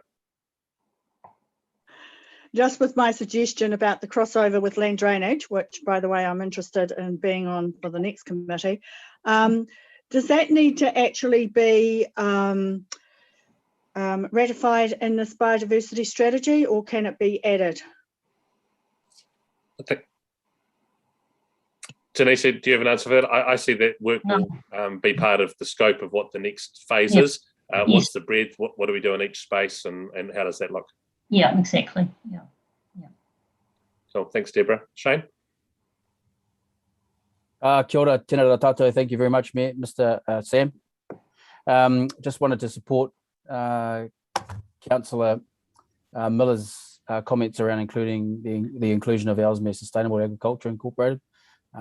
Just with my suggestion about the crossover with land drainage, which, by the way, I'm interested in being on for the next committee, does that need to actually be ratified in this biodiversity strategy, or can it be added? I think, Tanisha, do you have an answer for that? I see that work will be part of the scope of what the next phase is. What's the breadth? What do we do in each space, and how does that look? Yeah, exactly. Yeah. So thanks, Deborah. Shane? Kia ora, tēnā rā tātou. Thank you very much, Mr. Sam. Just wanted to support Councillor Miller's comments around including the inclusion of Ellesmere Sustainable Agriculture Incorporated.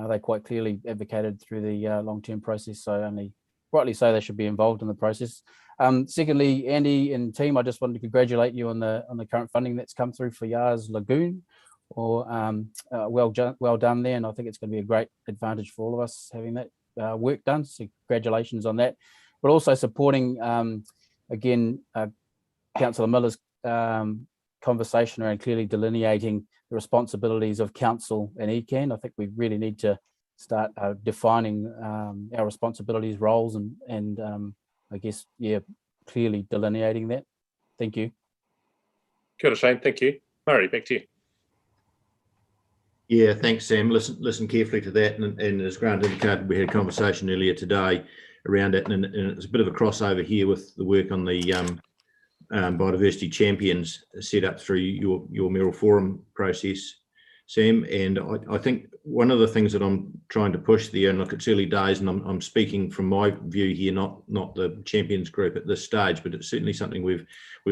They quite clearly advocated through the long-term process, so only rightly so they should be involved in the process. Secondly, Andy and team, I just wanted to congratulate you on the current funding that's come through for Yars Lagoon. Well done there, and I think it's going to be a great advantage for all of us having that work done. So congratulations on that. But also supporting again Councillor Miller's conversation around clearly delineating the responsibilities of council and ECAN. I think we really need to start defining our responsibilities, roles, and I guess, clearly delineating that. Thank you. Kia ora, Shane. Thank you. Murray, back to you. Yeah, thanks, Sam. Listen carefully to that, and as Grant indicated, we had a conversation earlier today around it, and it's a bit of a crossover here with the work on the biodiversity champions set up through your mayoral forum process, Sam. And I think one of the things that I'm trying to push there, and look, it's early days, and I'm speaking from my view here, not the champions group at this stage, but it's certainly something we've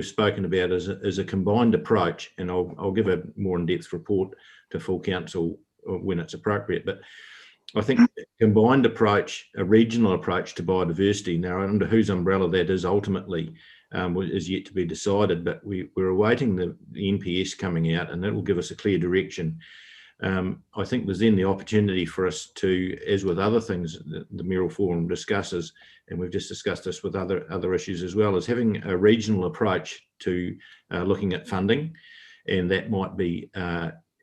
spoken about as a combined approach, and I'll give a more in-depth report to full council when it's appropriate. But I think a combined approach, a regional approach to biodiversity, now under whose umbrella that is ultimately is yet to be decided, but we're awaiting the NPS coming out, and that will give us a clear direction. I think there's then the opportunity for us to, as with other things the Mayoral Forum discusses, and we've just discussed this with other issues as well, is having a regional approach to looking at funding, and that might be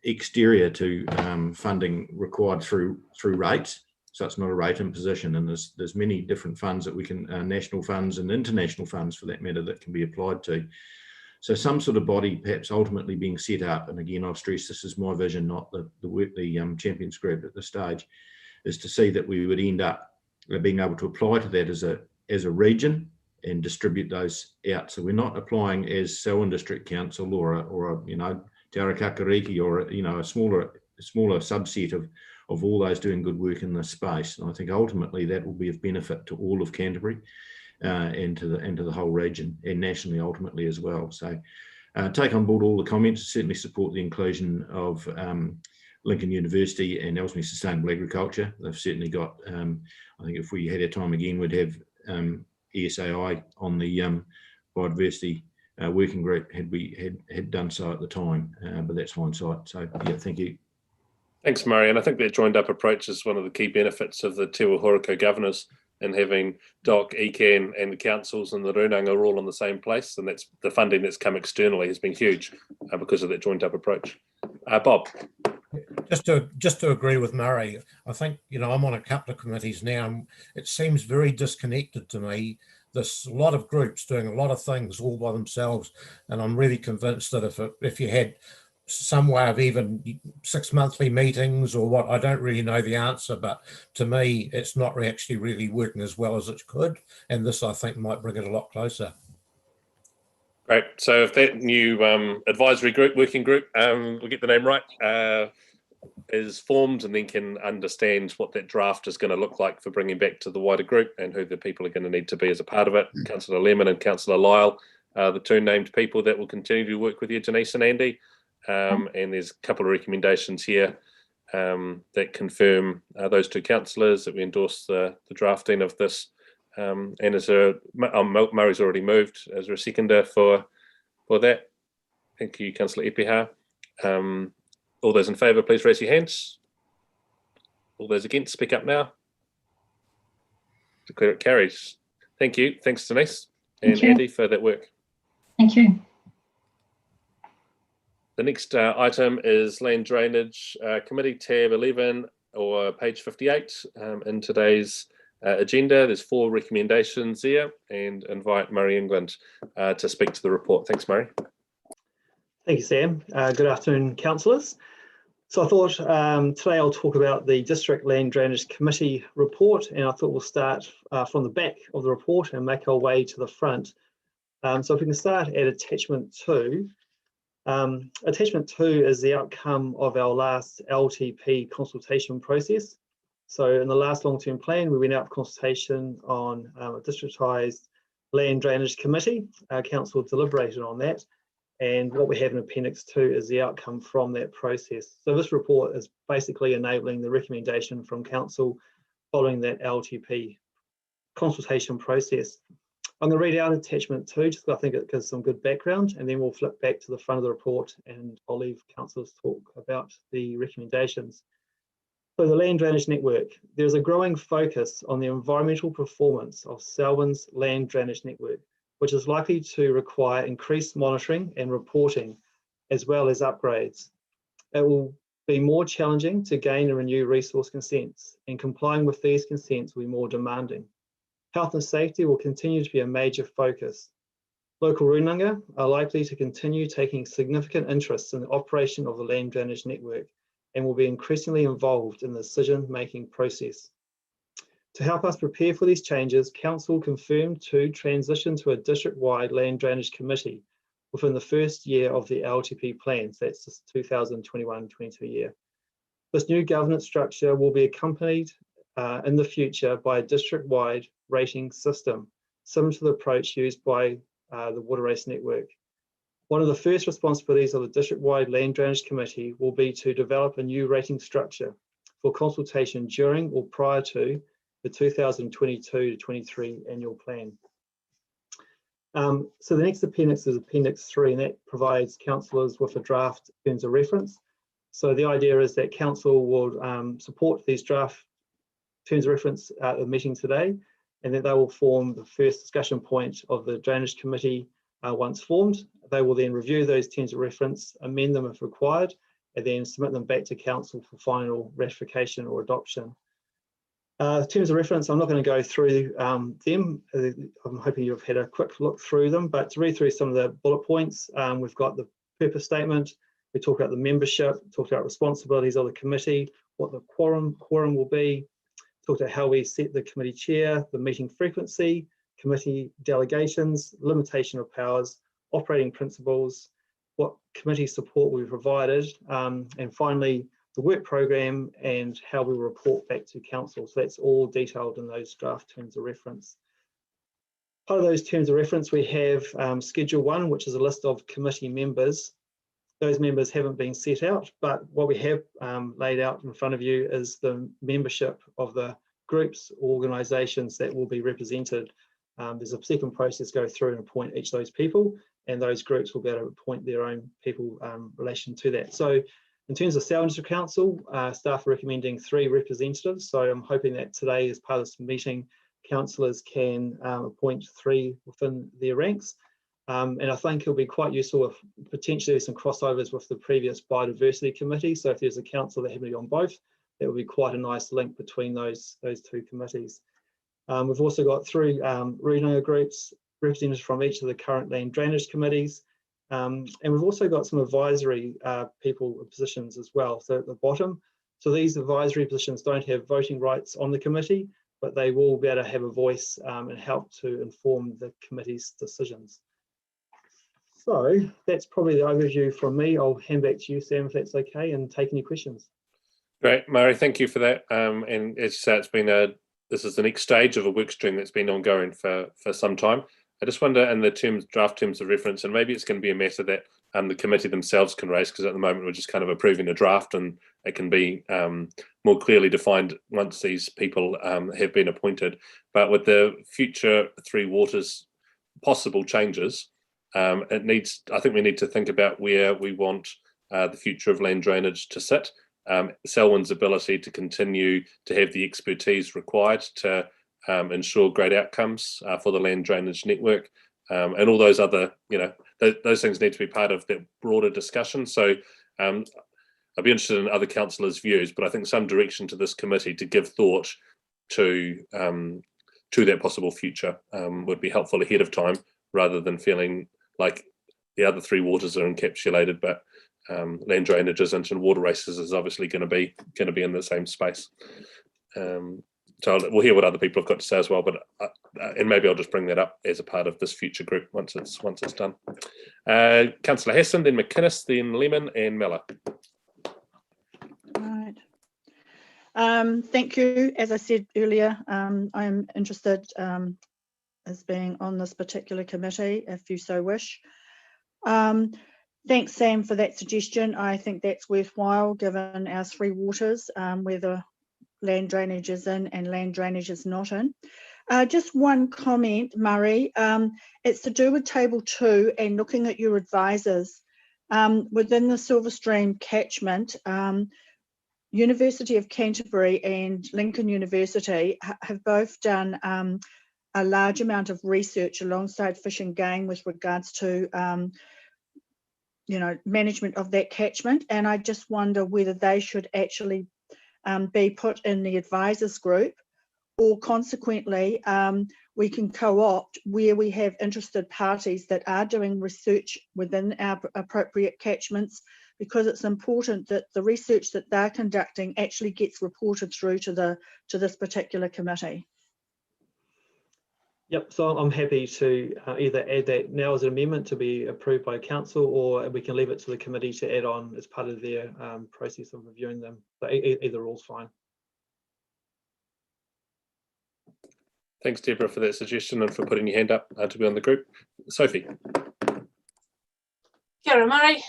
exterior to funding required through rates. So it's not a rate imposition, and there's many different funds that we can, national funds and international funds for that matter, that can be applied to. So some sort of body perhaps ultimately being set up, and again I'll stress this is my vision, not the work the Champions Group at this stage, is to see that we would end up being able to apply to that as a region and distribute those out. So we're not applying as Selwyn District Council or a you know, Te Arakakariki or you know, a smaller subset of all those doing good work in this space. And I think ultimately that will be of benefit to all of Canterbury and to the whole region, and nationally ultimately as well. So take on board all the comments, certainly support the inclusion of Lincoln University and Ellesmere Sustainable Agriculture. They've certainly got, I think if we had our time again, we'd have ESAI on the biodiversity working group had we had done so at the time, but that's hindsight. So yeah, thank you. Thanks, Murray. And I think that joined up approach is one of the key benefits of the Te Wahoroko governors, and having DOC, ECAN and the councils and the Runanga are all in the same place, and that's the funding that's come externally has been huge because of that joined up approach. Bob. Just to agree with Murray, I think, you know, I'm on a couple of committees now, and it seems very disconnected to me. There's a lot of groups doing a lot of things all by themselves, and I'm really convinced that if you had some way of even 6 monthly meetings or what, I don't really know the answer, but to me it's not actually really working as well as it could, and this I think might bring it a lot closer. Great. So if that new advisory group, working group, we'll get the name right, is formed, and then can understand what that draft is going to look like for bringing back to the wider group and who the people are going to need to be as a part of it. Councillor Lemon and Councillor Lyle, the two named people that will continue to work with you, Denise and Andy. And there's a couple of recommendations here that confirm those two councillors that we endorse the drafting of this. And is there, Murray's already moved. Is there a seconder for that? Thank you, Councillor Epiha. All those in favour, please raise your hands. All those against, speak up now. Declare it carries. Thank you. Thanks, Denise and Andy, for that work. Thank you. The next item is Land Drainage Committee, tab 11 or page 58 in today's agenda. There's 4 recommendations there, and invite Murray England to speak to the report. Thanks, Murray. Thank you, Sam. Good afternoon, councillors. So I thought today I'll talk about the District Land Drainage Committee report, and I thought we'll start from the back of the report and make our way to the front. So if we can start at attachment 2. Attachment 2 is the outcome of our last LTP consultation process. So in the last long-term plan, we went out for consultation on a districtised land drainage committee. Our council deliberated on that, and what we have in Appendix 2 is the outcome from that process. So this report is basically enabling the recommendation from council following that LTP consultation process. I'm going to read out attachment 2, just because I think it gives some good background, and then we'll flip back to the front of the report and I'll leave councillors talk about the recommendations. So the land drainage network. There's a growing focus on the environmental performance of Selwyn's land drainage network, which is likely to require increased monitoring and reporting, as well as upgrades. It will be more challenging to gain and renew resource consents, and complying with these consents will be more demanding. Health and safety will continue to be a major focus. Local Runanga are likely to continue taking significant interest in the operation of the land drainage network and will be increasingly involved in the decision-making process. To help us prepare for these changes, Council confirmed to transition to a district-wide land drainage committee within the first year of the LTP plans, that's the 2021-22 year. This new governance structure will be accompanied in the future by a district-wide rating system, similar to the approach used by the Water Race Network. One of the first responsibilities of the district-wide land drainage committee will be to develop a new rating structure for consultation during or prior to the 2022-23 annual plan. So the next appendix is Appendix 3, and that provides councillors with a draft terms of reference. So the idea is that council will support these draft terms of reference at the meeting today, and that they will form the first discussion point of the Drainage Committee once formed. They will then review those terms of reference, amend them if required, and then submit them back to council for final ratification or adoption. Terms of reference, I'm not going to go through them. I'm hoping you've had a quick look through them, but to read through some of the bullet points, we've got the purpose statement. We talk about the membership, talked about responsibilities of the committee, what the quorum will be, talked about how we set the committee chair, the meeting frequency, committee delegations, limitation of powers, operating principles, what committee support we provided, and finally the work program and how we will report back to council. So that's all detailed in those draft terms of reference. Part of those terms of reference, we have Schedule 1, which is a list of committee members. Those members haven't been set out, but what we have laid out in front of you is the membership of the groups, organisations that will be represented. There's a second process go through and appoint each of those people, and those groups will be able to appoint their own people in relation to that. So in terms of Southern District Council, staff are recommending 3 representatives. So I'm hoping that today, as part of this meeting, councillors can appoint 3 within their ranks. And I think it'll be quite useful if potentially there's some crossovers with the previous Biodiversity Committee. So if there's a council that happen to be on both, that would be quite a nice link between those 2 committees. We've also got 3 regional groups, representatives from each of the current land drainage committees. And we've also got some advisory people positions as well. So at the bottom, so these advisory positions don't have voting rights on the committee, but they will be able to have a voice and help to inform the committee's decisions. So that's probably the overview from me. I'll hand back to you, Sam, if that's okay, and take any questions. Great, Murray, thank you for that. And it's been this is the next stage of a work stream that's been ongoing for some time. I just wonder, in the draft terms of reference, and maybe it's going to be a matter that the committee themselves can raise, because at the moment we're just kind of approving a draft, and it can be more clearly defined once these people have been appointed. But with the future Three Waters possible changes, I think we need to think about where we want the future of land drainage to sit. Selwyn's ability to continue to have the expertise required to ensure great outcomes for the land drainage network, and all those other, those things need to be part of that broader discussion. So I'd be interested in other councillors' views, but I think some direction to this committee to give thought to that possible future would be helpful ahead of time, rather than feeling like the other Three Waters are encapsulated, but land drainage isn't, and water races is obviously going to be in the same space. So we'll hear what other people have got to say as well, but and maybe I'll just bring that up as a part of this future group once it's done. Councillor Hassan, then McInnes, then Lemon, and Miller. Right. Thank you. As I said earlier, I am interested as being on this particular committee, if you so wish. Thanks, Sam, for that suggestion. I think that's worthwhile given our Three Waters, where the land drainage is in and land drainage is not in. Just one comment, Murray. It's to do with table 2 and looking at your advisors. Within the Silverstream catchment, University of Canterbury and Lincoln University have both done a large amount of research alongside Fish and Game with regards to management of that catchment, and I just wonder whether they should actually be put in the advisors group, or consequently we can co-opt where we have interested parties that are doing research within our appropriate catchments, because it's important that the research that they're conducting actually gets reported through to this particular committee. Yep, so I'm happy to either add that now as an amendment to be approved by council, or we can leave it to the committee to add on as part of their process of reviewing them. But either or's fine. Thanks, Deborah, for that suggestion and for putting your hand up to be on the group. Sophie. Kia ora, Murray.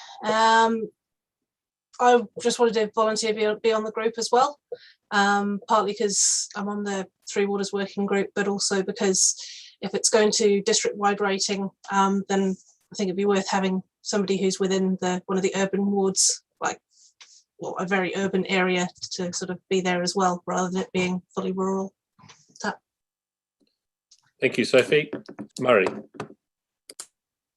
I just wanted to volunteer be on the group as well, partly because I'm on the Three Waters working group, but also because if it's going to district-wide rating, then I think it'd be worth having somebody who's within one of the urban wards, like a very urban area, to sort of be there as well, rather than it being fully rural. Thank you, Sophie. Murray.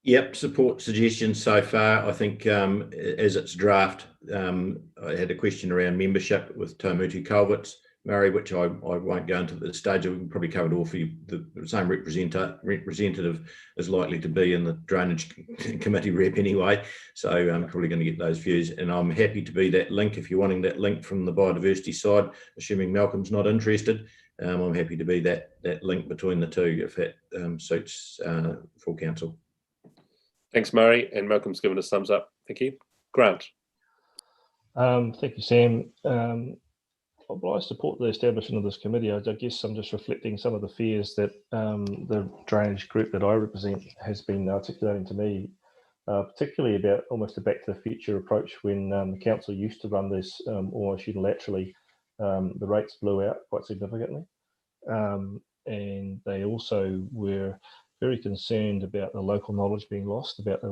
Yep, support suggestions so far. I think as it's draft, I had a question around membership with Taumutu Culverts, Murray, which I won't go into at this stage. We can probably cover it all for you. The same representative is likely to be in the drainage committee rep anyway, so I'm probably going to get those views. And I'm happy to be that link if you're wanting that link from the biodiversity side, assuming Malcolm's not interested. I'm happy to be that link between the two if that suits full council. Thanks, Murray, and Malcolm's given us thumbs up. Thank you. Grant. Thank you, Sam. Well, I support the establishment of this committee. I guess I'm just reflecting some of the fears that the drainage group that I represent has been articulating to me, particularly about almost a back to the future approach when the council used to run this almost unilaterally. The rates blew out quite significantly, and they also were very concerned about the local knowledge being lost about the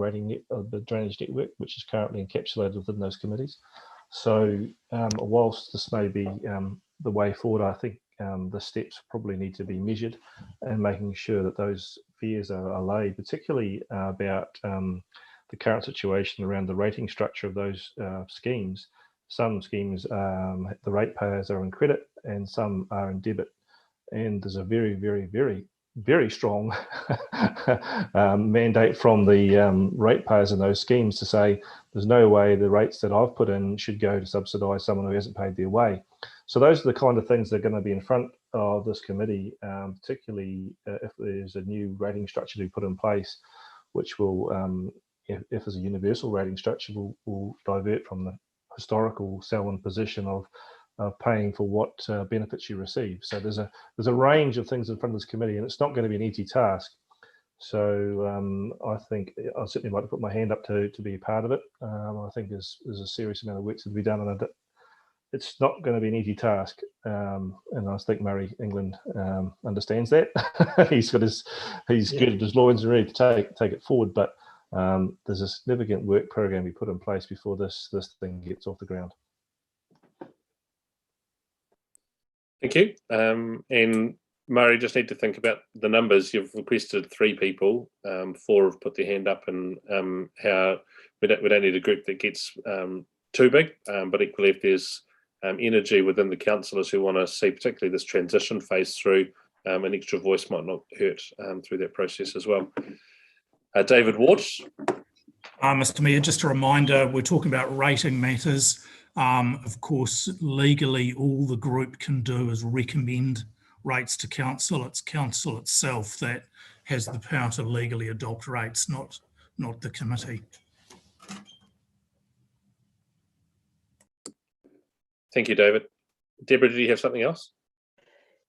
the drainage network, which is currently encapsulated within those committees. So whilst this may be the way forward, I think the steps probably need to be measured and making sure that those fears are allayed, particularly about the current situation around the rating structure of those schemes. Some schemes, the ratepayers are in credit and some are in debit. And there's a very, very, very, very strong mandate from the ratepayers in those schemes to say there's no way the rates that I've put in should go to subsidise someone who hasn't paid their way. So those are the kind of things that are going to be in front of this committee, particularly if there's a new rating structure to be put in place, which will, if there's a universal rating structure, will divert from the historical Selwyn position of paying for what benefits you receive. So there's a range of things in front of this committee, and it's not going to be an easy task. So I think I'd certainly like to put my hand up to be a part of it. I think there's a serious amount of work to be done, and it's not going to be an easy task. And I think Murray England understands that. he's good at his loins and ready to take it forward, but there's a significant work program we put in place before this thing gets off the ground. Thank you. And Murray, just need to think about the numbers. You've requested 3 people, 4 have put their hand up, and how we don't need a group that gets too big, but equally if there's energy within the councillors who want to see particularly this transition phase through, an extra voice might not hurt through that process as well. David Ward. Mr Mayor, just a reminder, we're talking about rating matters. Of course, legally, all the group can do is recommend rates to council. It's council itself that has the power to legally adopt rates, not the committee. Thank you, David. Deborah, do you have something else?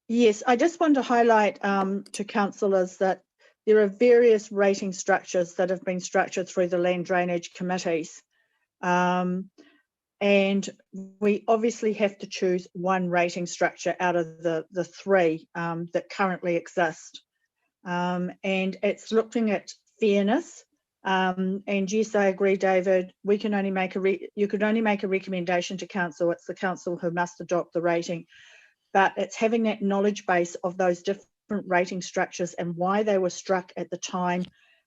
Yes, I just want to highlight to councillors that there are various rating structures that have been structured through the land drainage committees. And we obviously have to choose one rating structure out of the 3 that currently exist. And it's looking at fairness. And yes, I agree, David, we can only make you could only make a recommendation to council. It's the council who must adopt the rating. But it's having that knowledge base of those different rating structures and why they were struck at the time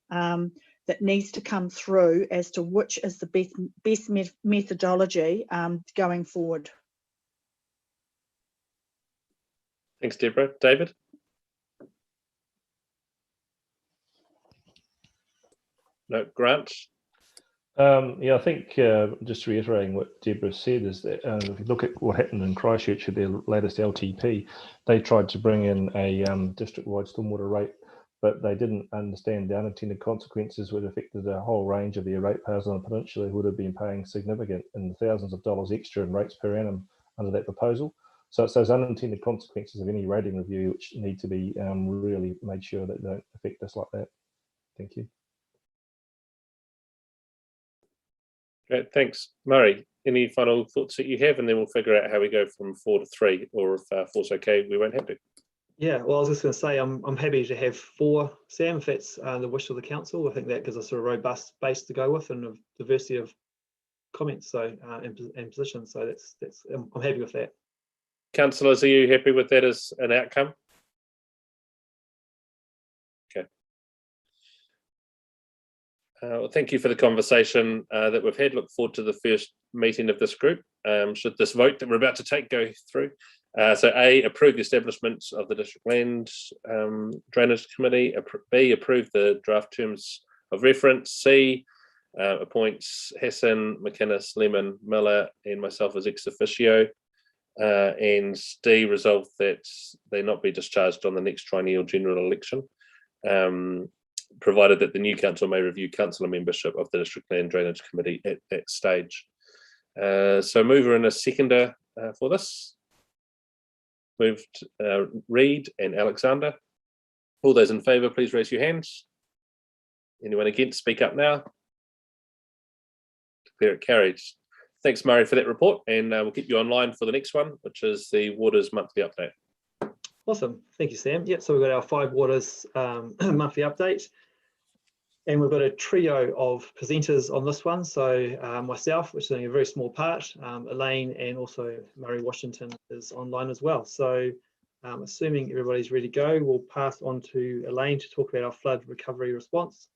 that needs to come through as to which is the best methodology going forward. Thanks, Deborah. David? No, Grant? Yeah, I think just reiterating what Deborah said is that if you look at what happened in Christchurch at their latest LTP, they tried to bring in a district-wide stormwater rate, but they didn't understand the unintended consequences which affected a whole range of the ratepayers on the peninsula who would have been paying significant in the thousands of dollars extra in rates per annum under that proposal. So it's those unintended consequences of any rating review which need to be really made sure that they don't affect us like that. Thank you. Great, thanks. Murray, any final thoughts that you have, and then we'll figure out how we go from 4 to 3, or if 4's okay, we won't have to. Yeah, well, I was just going to say I'm happy to have 4, Sam, if that's the wish of the council. I think that gives us a robust base to go with and a diversity of comments, so and positions. So that's I'm happy with that. Councillors, are you happy with that as an outcome? Okay. Well, thank you for the conversation that we've had. Look forward to the first meeting of this group. Should this vote that we're about to take go through. So A, approve the establishment of the District Land Drainage Committee. B, approve the draft terms of reference. C, appoints Hassan, McInnes, Lemon, Miller and myself as ex officio. And D, resolve that they not be discharged on the next triennial general election, provided that the new council may review councillor membership of the District Land Drainage Committee at that stage. So mover and a seconder for this. Moved Reid and Alexander. All those in favour, please raise your hands. Anyone against, speak up now. Declare it carried. Thanks, Murray, for that report, and we'll keep you online for the next one, which is the Waters monthly update. Awesome, thank you, Sam. Yep, so we've got our 5 Waters monthly update, and we've got a trio of presenters on this one. So myself, which is only a very small part, Elaine, and also Murray Washington is online as well. So assuming everybody's ready to go, we'll pass on to Elaine to talk about our flood recovery response,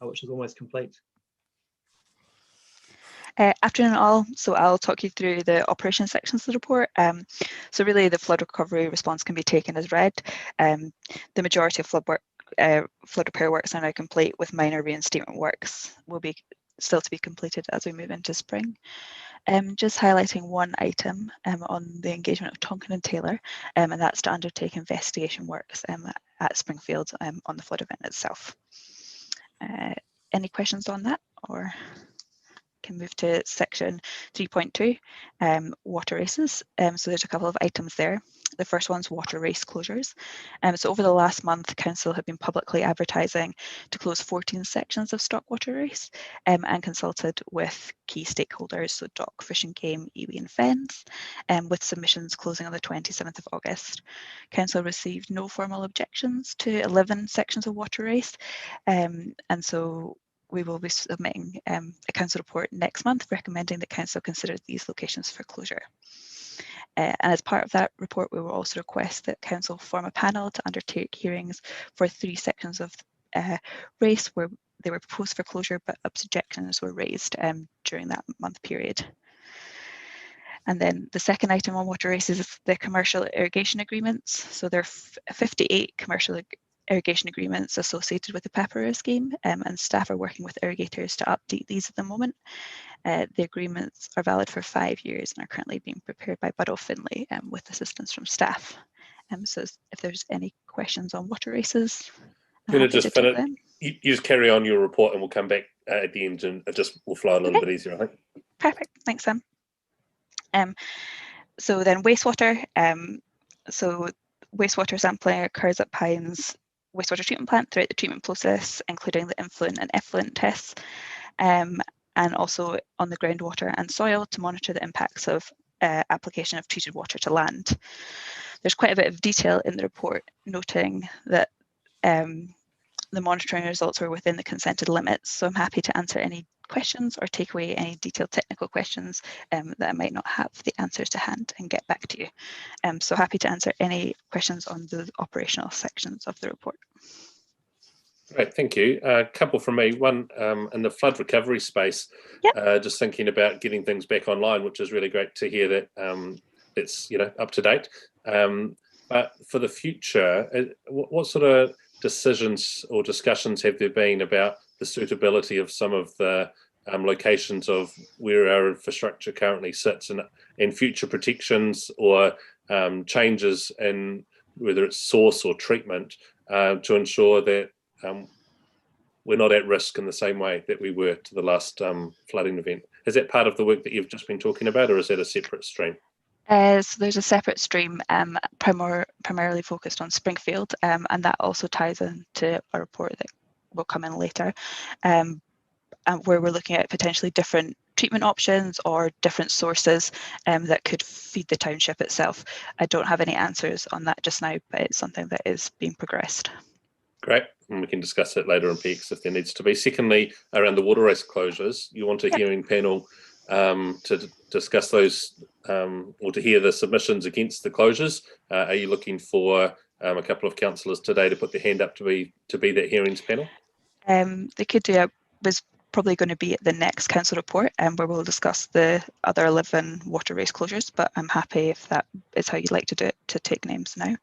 which is almost complete. Afternoon all, so I'll talk you through the operations sections of the report. So really the flood recovery response can be taken as read. The majority of flood repair works are now complete, with minor reinstatement works will be still to be completed as we move into spring. Just highlighting one item on the engagement of Tonkin and Taylor, and that's to undertake investigation works at Springfield on the flood event itself. Any questions on that, or can move to section 3.2, water races. So there's a couple of items there. The first one's water race closures. So over the last month, Council have been publicly advertising to close 14 sections of stock water race, and consulted with key stakeholders, so DOC, Fish and Game, iwi and Fens, with submissions closing on the 27th of August. Council received no formal objections to 11 sections of water race, and so we will be submitting a council report next month recommending that council consider these locations for closure. And as part of that report, we will also request that council form a panel to undertake hearings for 3 sections of race where they were proposed for closure, but objections were raised during that month period. And then the second item on water race is the commercial irrigation agreements. So there are 58 commercial irrigation agreements associated with the Papara scheme, and staff are working with irrigators to update these at the moment. The agreements are valid for 5 years and are currently being prepared by Buddle Finlay with assistance from staff. So if there's any questions on water races, You just carry on your report and we'll come back at the end and it just will flow a little bit easier, I think. Perfect, thanks Sam. So then wastewater. So wastewater sampling occurs at Pines wastewater treatment plant throughout the treatment process, including the influent and effluent tests, and also on the groundwater and soil to monitor the impacts of application of treated water to land. There's quite a bit of detail in the report noting that the monitoring results were within the consented limits, so I'm happy to answer any questions or take away any detailed technical questions that I might not have the answers to hand and get back to you. So happy to answer any questions on the operational sections of the report. Great, thank you. A couple from me. One in the flood recovery space, just thinking about getting things back online, which is really great to hear that it's up to date. But for the future, what sort of decisions or discussions have there been about the suitability of some of the locations of where our infrastructure currently sits, and future protections or changes in whether it's source or treatment to ensure that we're not at risk in the same way that we were to the last flooding event? Is that part of the work that you've just been talking about, or is that a separate stream? So there's a separate stream primarily focused on Springfield, and that also ties into a report that will come in later, and where we're looking at potentially different treatment options or different sources that could feed the township itself. I don't have any answers on that just now, but it's something that is being progressed. Great, and we can discuss it later in PX if there needs to be. Secondly, around the waterways closures, you want a hearing panel to discuss those or to hear the submissions against the closures. Are you looking for a couple of councillors today to put their hand up to be that hearings panel? They could do it. Was probably going to be at the next council report, where we'll discuss the other 11 waterways closures. But I'm happy if that is how you'd like to do it, to take names now.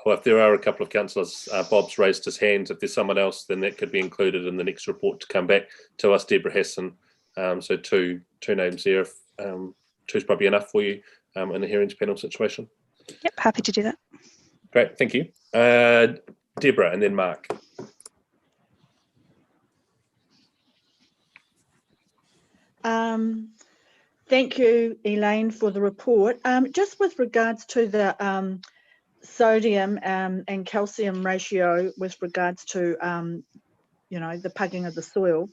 Well, if there are a couple of councillors, Bob's raised his hand. If there's someone else, then that could be included in the next report to come back to us. Deborah Hassan. So two names there. If, two's probably enough for you in the hearings panel situation. Yep, happy to do that. Great, thank you. Deborah, and then Mark. Thank you, Elaine, for the report. Just with regards to the sodium and calcium ratio with regards to, the pugging of the soil,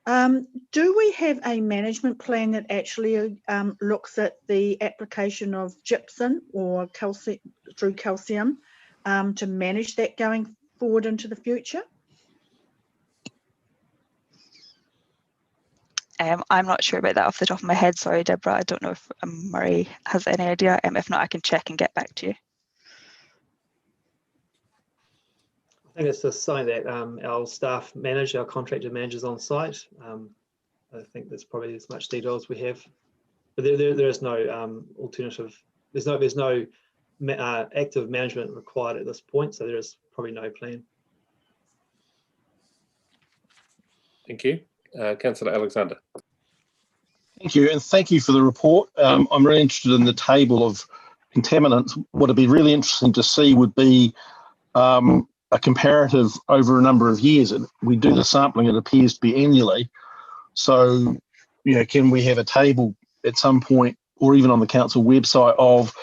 do we have a management plan that actually looks at the application of gypsum or calcium to manage that going forward into the future? I'm not sure about that off the top of my head. Sorry, Deborah. I don't know if Murray has any idea. If not, I can check and get back to you. I think it's just something that our staff manage, our contractor managers on site. I think that's probably as much detail as we have. But there is no alternative. There's no active management required at this point, so there is probably no plan. Thank you. Councillor Alexander. Thank you, and thank you for the report. I'm really interested in the table of contaminants. What would be really interesting to see would be a comparative over a number of years. And we do the sampling, it appears to be annually. So, can we have a table at some point, or even on the council website, of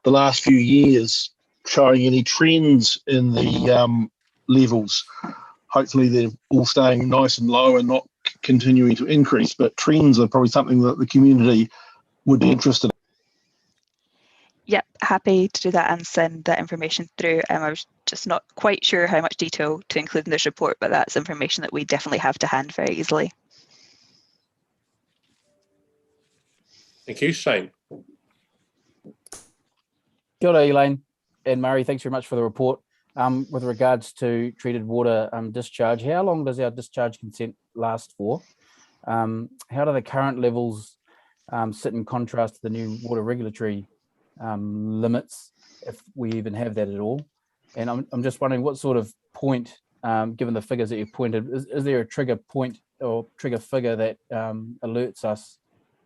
the last few years showing any trends in the levels? Hopefully they're all staying nice and low and not continuing to increase, but trends are probably something that the community would be interested in. Yep, happy to do that and send that information through. I was just not quite sure how much detail to include in this report, but that's information that we definitely have to hand very easily. Thank you, Shane. Kia ora, Elaine and Murray. Thanks very much for the report. With regards to treated water discharge, how long does our discharge consent last for? How do the current levels sit in contrast to the new water regulatory limits, if we even have that at all? And I'm just wondering what sort of point, given the figures that you've pointed, is there a trigger point or trigger figure that alerts us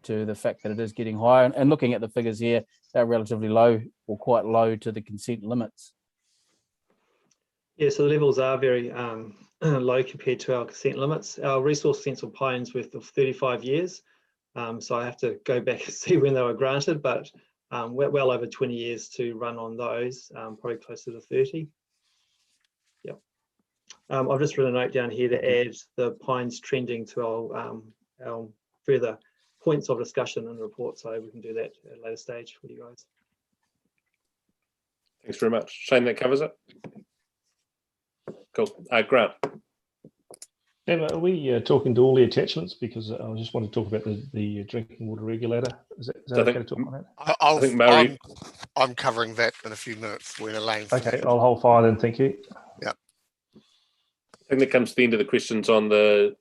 to the fact that it is getting higher? And looking at the figures here, they're relatively low or quite low to the consent limits. Yeah, so the levels are very low compared to our consent limits. Our resource consents for pines with 35 years. So I have to go back and see when they were granted, but we're well over 20 years to run on those, probably closer to 30. Yep. I've just written a note down here to add the pines trending to our further points of discussion in the report, so we can do that at a later stage with you guys. Thanks very much. Shane, that covers it. Cool. Grant. Emma, are we talking to all the attachments? Because I just want to talk about the drinking water regulator. Is that okay to talk about that? I think Murray. I'm covering that in a few minutes when Elaine. Okay, I'll hold fire then. Thank you. Yeah. I think that comes to the end of the questions on that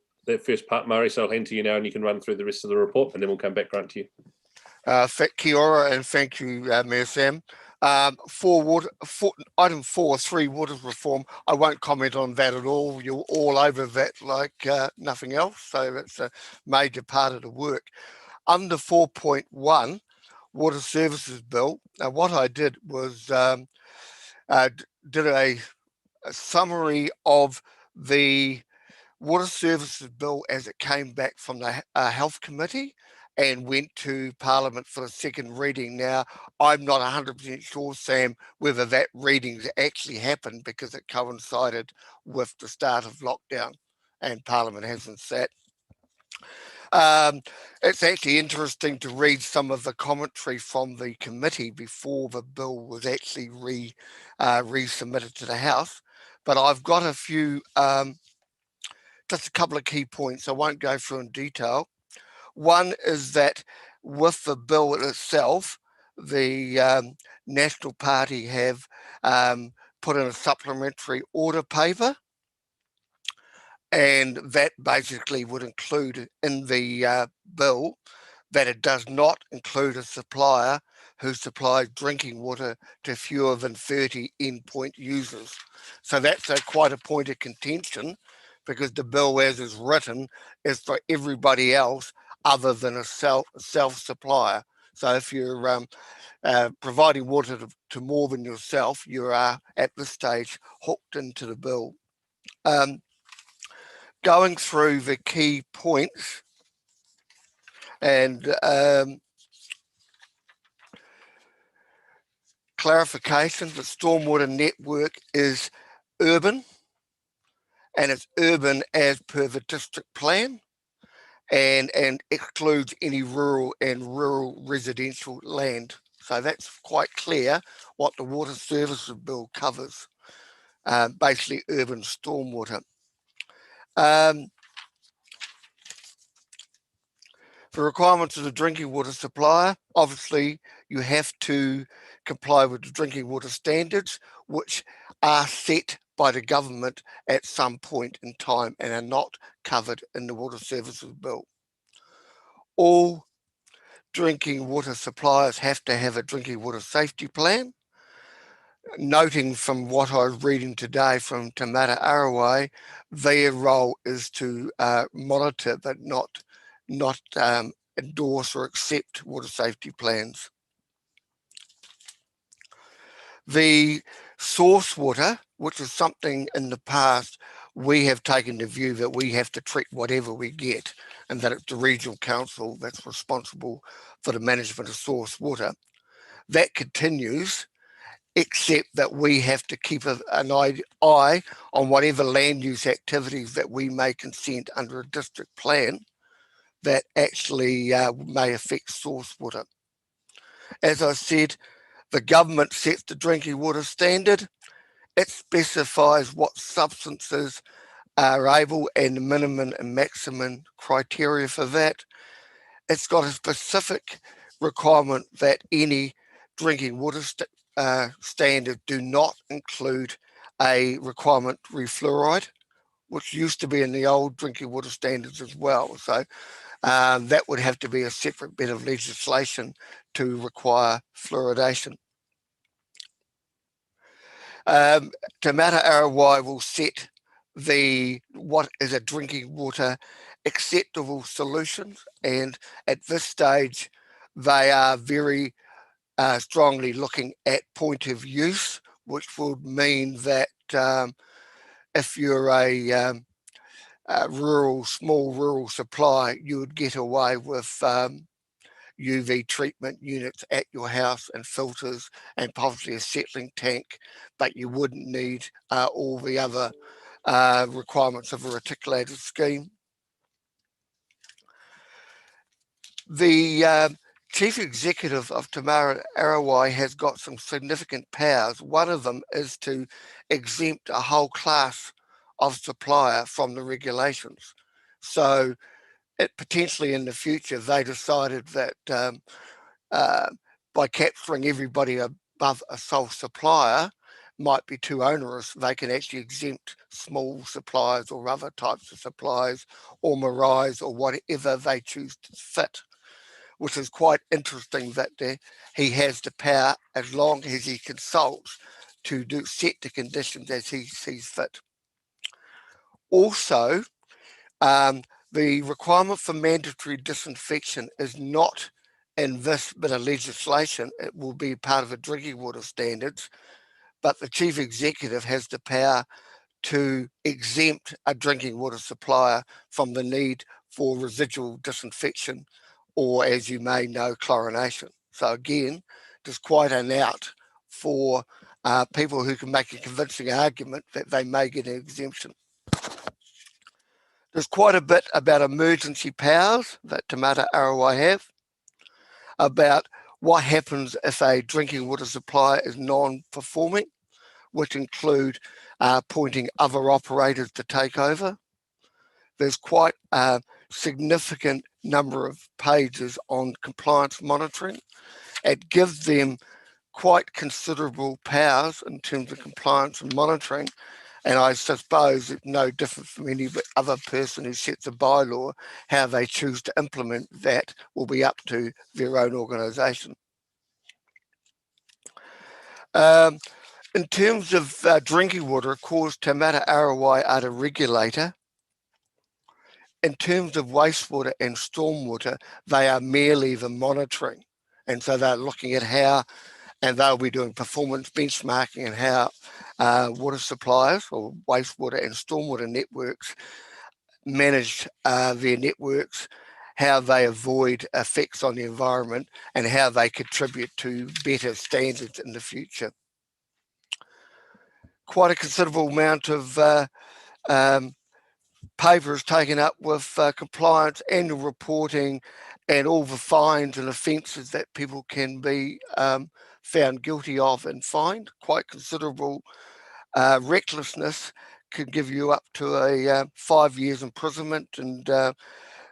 first part, Murray. So I'll hand to you now, and you can run through the rest of the report, and then we'll come back, Grant, to you. Kia ora, and thank you, Mayor Sam. Item 4, 3 water reform. I won't comment on that at all. You're all over that like nothing else. So that's a major part of the work. Under 4.1, water services bill. Now, what I did was did a summary of the water services bill as it came back from the health committee and went to Parliament for the second reading. Now, I'm not 100% sure, Sam, whether that reading's actually happened because it coincided with the start of lockdown and Parliament hasn't sat. It's actually interesting to read some of the commentary from the committee before the bill was actually resubmitted to the House. But I've got a few, just a couple of key points. I won't go through in detail. One is that with the bill itself, the National Party have put in a supplementary order paper, and that basically would include in the bill that it does not include a supplier who supplies drinking water to fewer than 30 endpoint users. So that's quite a point of contention, because the bill as is written is for everybody else other than a self-supplier. So if you're providing water to more than yourself, you are at this stage hooked into the bill. Going through the key points, and clarification, the stormwater network is urban, and it's urban as per the district plan, and excludes any rural and rural residential land. So that's quite clear what the Water Services Bill covers, basically urban stormwater. The requirements of the drinking water supplier, obviously you have to comply with the drinking water standards, which are set by the government at some point in time and are not covered in the Water Services Bill. All drinking water suppliers have to have a drinking water safety plan. Noting from what I was reading today from Te Mata Arawai, their role is to monitor but not endorse or accept water safety plans. The source water, which is something in the past we have taken the view that we have to treat whatever we get, and that it's the regional council that's responsible for the management of source water. That continues, except that we have to keep an eye on whatever land use activities that we may consent under a district plan that actually may affect source water. As I said, the government sets the drinking water standard. It specifies what substances are able and the minimum and maximum criteria for that. It's got a specific requirement that any drinking water standard do not include a requirement to refluoride, which used to be in the old drinking water standards as well. So that would have to be a separate bit of legislation to require fluoridation. Te Mata Arawai will set what is a drinking water acceptable solutions, and at this stage they are very strongly looking at point of use, which would mean that if you're a small rural supply, you would get away with UV treatment units at your house and filters and possibly a settling tank, but you wouldn't need all the other requirements of a reticulated scheme. The Chief Executive of Te Mata Arawai has got some significant powers. One of them is to exempt a whole class of supplier from the regulations. So potentially in the future, they decided that by capturing everybody above a sole supplier might be too onerous, they can actually exempt small suppliers or other types of suppliers or marais or whatever they choose to fit, which is quite interesting that he has the power as long as he consults to set the conditions as he sees fit. Also, the requirement for mandatory disinfection is not in this bit of legislation. It will be part of the drinking water standards, but the Chief Executive has the power to exempt a drinking water supplier from the need for residual disinfection, or as you may know, chlorination. So again, there's quite an out for people who can make a convincing argument that they may get an exemption. There's quite a bit about emergency powers that Te Mata Arawai have, about what happens if a drinking water supply is non-performing, which include appointing other operators to take over. There's quite a significant number of pages on compliance monitoring. It gives them quite considerable powers in terms of compliance and monitoring. And I suppose it's no different from any other person who sets a bylaw. How they choose to implement that will be up to their own organisation. In terms of drinking water, of course, Te Mata Arawai are the regulator. In terms of wastewater and stormwater, they are merely the monitoring. And so they're looking at how, and they'll be doing performance benchmarking and how water suppliers or wastewater and stormwater networks manage their networks, how they avoid effects on the environment, and how they contribute to better standards in the future. Quite a considerable amount of paper is taken up with compliance, annual reporting, and all the fines and offences that people can be found guilty of and fined. Quite considerable. Recklessness could give you up to a 5 years imprisonment and a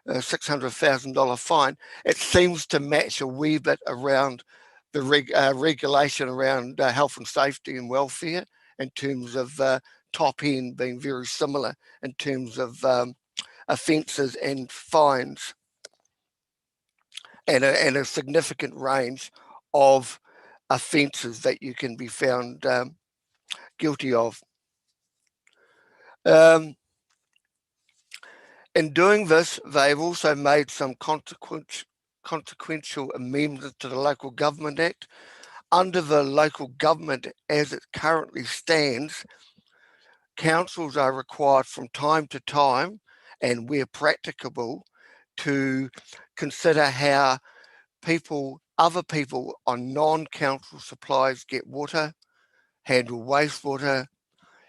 $600,000 fine. It seems to match a wee bit around the regulation around health and safety and welfare, in terms of top end being very similar in terms of offences and fines, and a significant range of offences that you can be found guilty of. In doing this, they've also made some consequential amendments to the Local Government Act. Under the Local Government as it currently stands, councils are required from time to time, and where practicable, to consider how other people on non-council supplies get water, handle wastewater,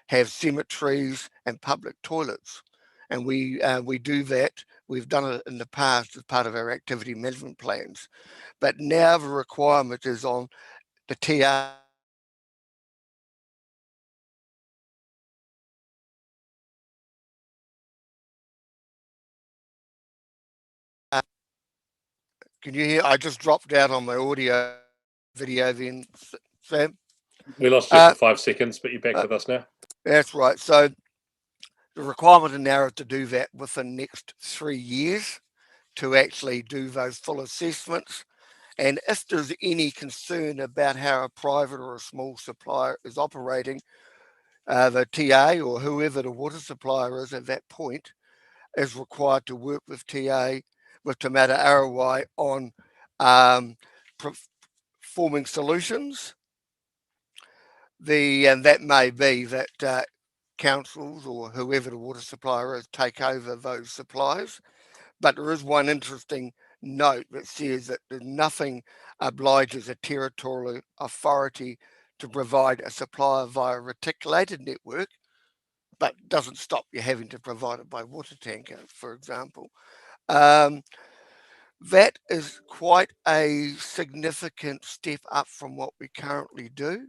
have cemeteries and public toilets. And we do that. We've done it in the past as part of our activity management plans. But now the requirement is on the TA Can you hear? I just dropped out on my audio video then, Sam. We lost you for 5 seconds, but you're back with us now. That's right. So the requirement now is to do that within the next 3 years, to actually do those full assessments. And if there's any concern about how a private or a small supplier is operating, the TA or whoever the water supplier is at that point is required to work with TA, with Te Mata Arawai on forming solutions. And that may be that councils or whoever the water supplier is take over those supplies. But there is one interesting note that says that nothing obliges a territorial authority to provide a supplier via a reticulated network, but doesn't stop you having to provide it by water tanker, for example. That is quite a significant step up from what we currently do.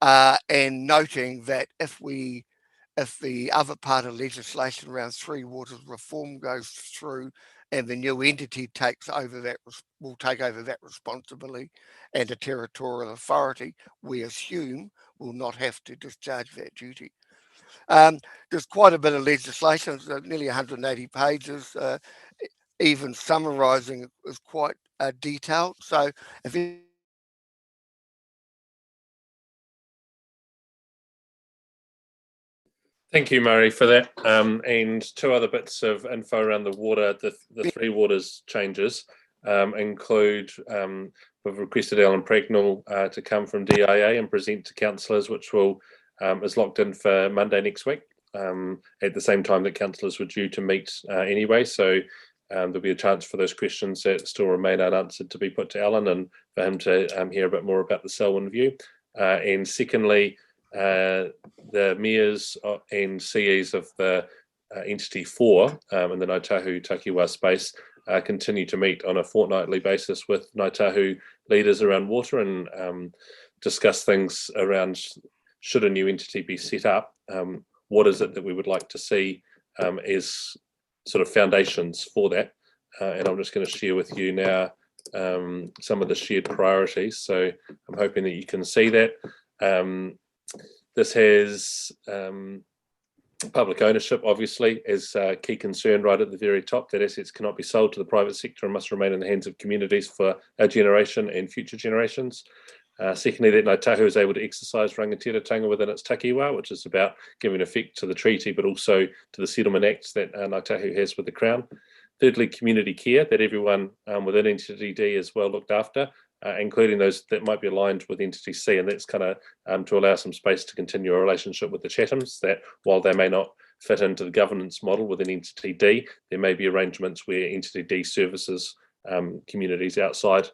And noting that if the other part of legislation around Three Waters reform goes through and the new entity will take over that responsibility, and the territorial authority, we assume, will not have to discharge that duty. There's quite a bit of legislation, nearly 180 pages. Even summarising is quite detailed. So if you Thank you, Murray, for that. And 2 other bits of info around the water, the Three Waters changes include, we've requested Alan Pregnall to come from DIA and present to councillors, which is locked in for Monday next week, at the same time that councillors were due to meet anyway. So there'll be a chance for those questions that still remain unanswered to be put to Alan, and for him to hear a bit more about the Selwyn view. And secondly, the mayors and CEs of the Entity 4 in the Ngāi Tahu Takiwā space continue to meet on a fortnightly basis with Ngāi Tahu leaders around water and discuss things around, should a new entity be set up, what is it that we would like to see as sort of foundations for that. And I'm just going to share with you now some of the shared priorities. So I'm hoping that you can see that. This has public ownership, obviously, as a key concern right at the very top, that assets cannot be sold to the private sector and must remain in the hands of communities for our generation and future generations. Secondly, that Ngāi Tahu is able to exercise rangatiratanga within its takiwā, which is about giving effect to the treaty, but also to the settlement acts that Ngāi Tahu has with the Crown. Thirdly, community care, that everyone within Entity D is well looked after, including those that might be aligned with Entity C, and that's kind of to allow some space to continue a relationship with the Chathams, that while they may not fit into the governance model within Entity D, there may be arrangements where Entity D services communities outside,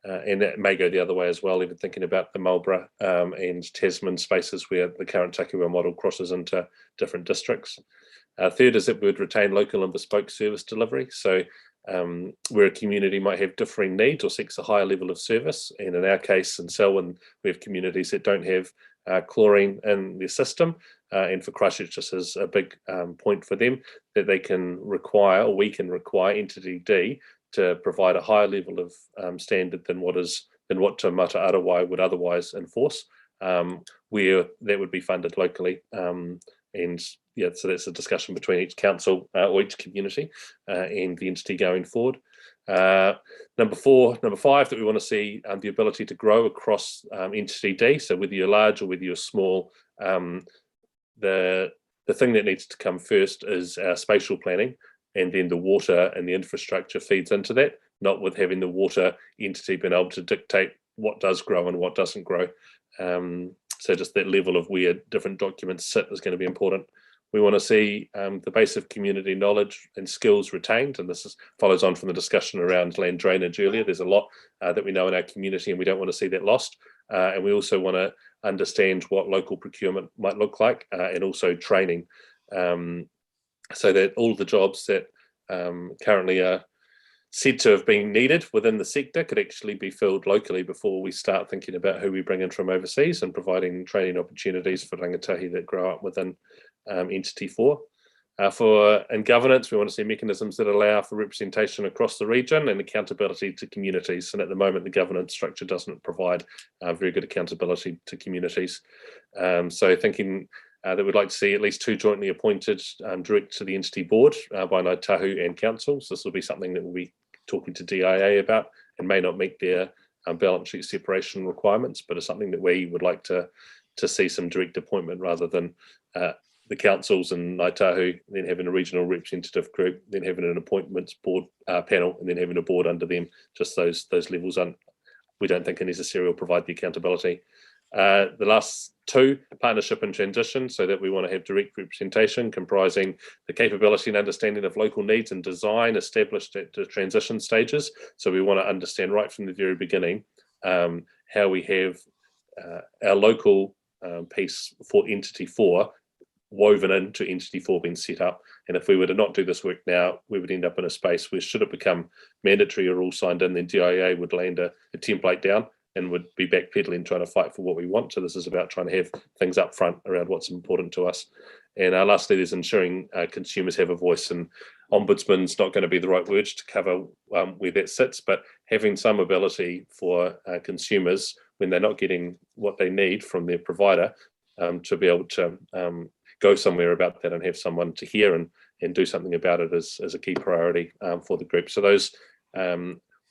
and that may go the other way as well, even thinking about the Marlborough and Tasman spaces where the current takiwā model crosses into different districts. Third is that we would retain local and bespoke service delivery. So where a community might have differing needs or seeks a higher level of service, and in our case in Selwyn, we have communities that don't have chlorine in their system, and for Christchurch this is a big point for them, that they can require, or we can require Entity D to provide a higher level of standard than what Te Mata Arawai would otherwise enforce, where that would be funded locally. And yeah, so that's a discussion between each council or each community and the entity going forward. Number 5, that we want to see the ability to grow across Entity D. So whether you're large or whether you're small, the thing that needs to come first is our spatial planning, and then the water and the infrastructure feeds into that, not with having the water entity being able to dictate what does grow and what doesn't grow. So just that level of where different documents sit is going to be important. We want to see the base of community knowledge and skills retained, and this follows on from the discussion around land drainage earlier. There's a lot that we know in our community, and we don't want to see that lost. And we also want to understand what local procurement might look like, and also training, so that all the jobs that currently are said to have been needed within the sector could actually be filled locally before we start thinking about who we bring in from overseas, and providing training opportunities for rangatahi that grow up within Entity 4. In governance, we want to see mechanisms that allow for representation across the region and accountability to communities. And at the moment, the governance structure doesn't provide very good accountability to communities. So thinking that we'd like to see at least 2 jointly appointed direct to the entity board by Ngāi Tahu and councils. This will be something that we'll be talking to DIA about, and may not meet their balance sheet separation requirements, but is something that we would like to see some direct appointment, rather than the councils and Ngāi Tahu then having a regional representative group, then having an appointments board panel, and then having a board under them. Just those levels we don't think are necessary or provide the accountability. The last 2, partnership and transition, so that we want to have direct representation comprising the capability and understanding of local needs and design established at the transition stages. So we want to understand right from the very beginning how we have our local piece for Entity 4 woven into Entity 4 being set up. And if we were to not do this work now, we would end up in a space where, should it become mandatory or all signed in, then DIA would land a template down and would be backpedaling, trying to fight for what we want. So this is about trying to have things up front around what's important to us. And lastly, there's ensuring consumers have a voice, and ombudsman's not going to be the right word to cover where that sits, but having some ability for consumers, when they're not getting what they need from their provider, to be able to go somewhere about that and have someone to hear and do something about it as a key priority for the group. So those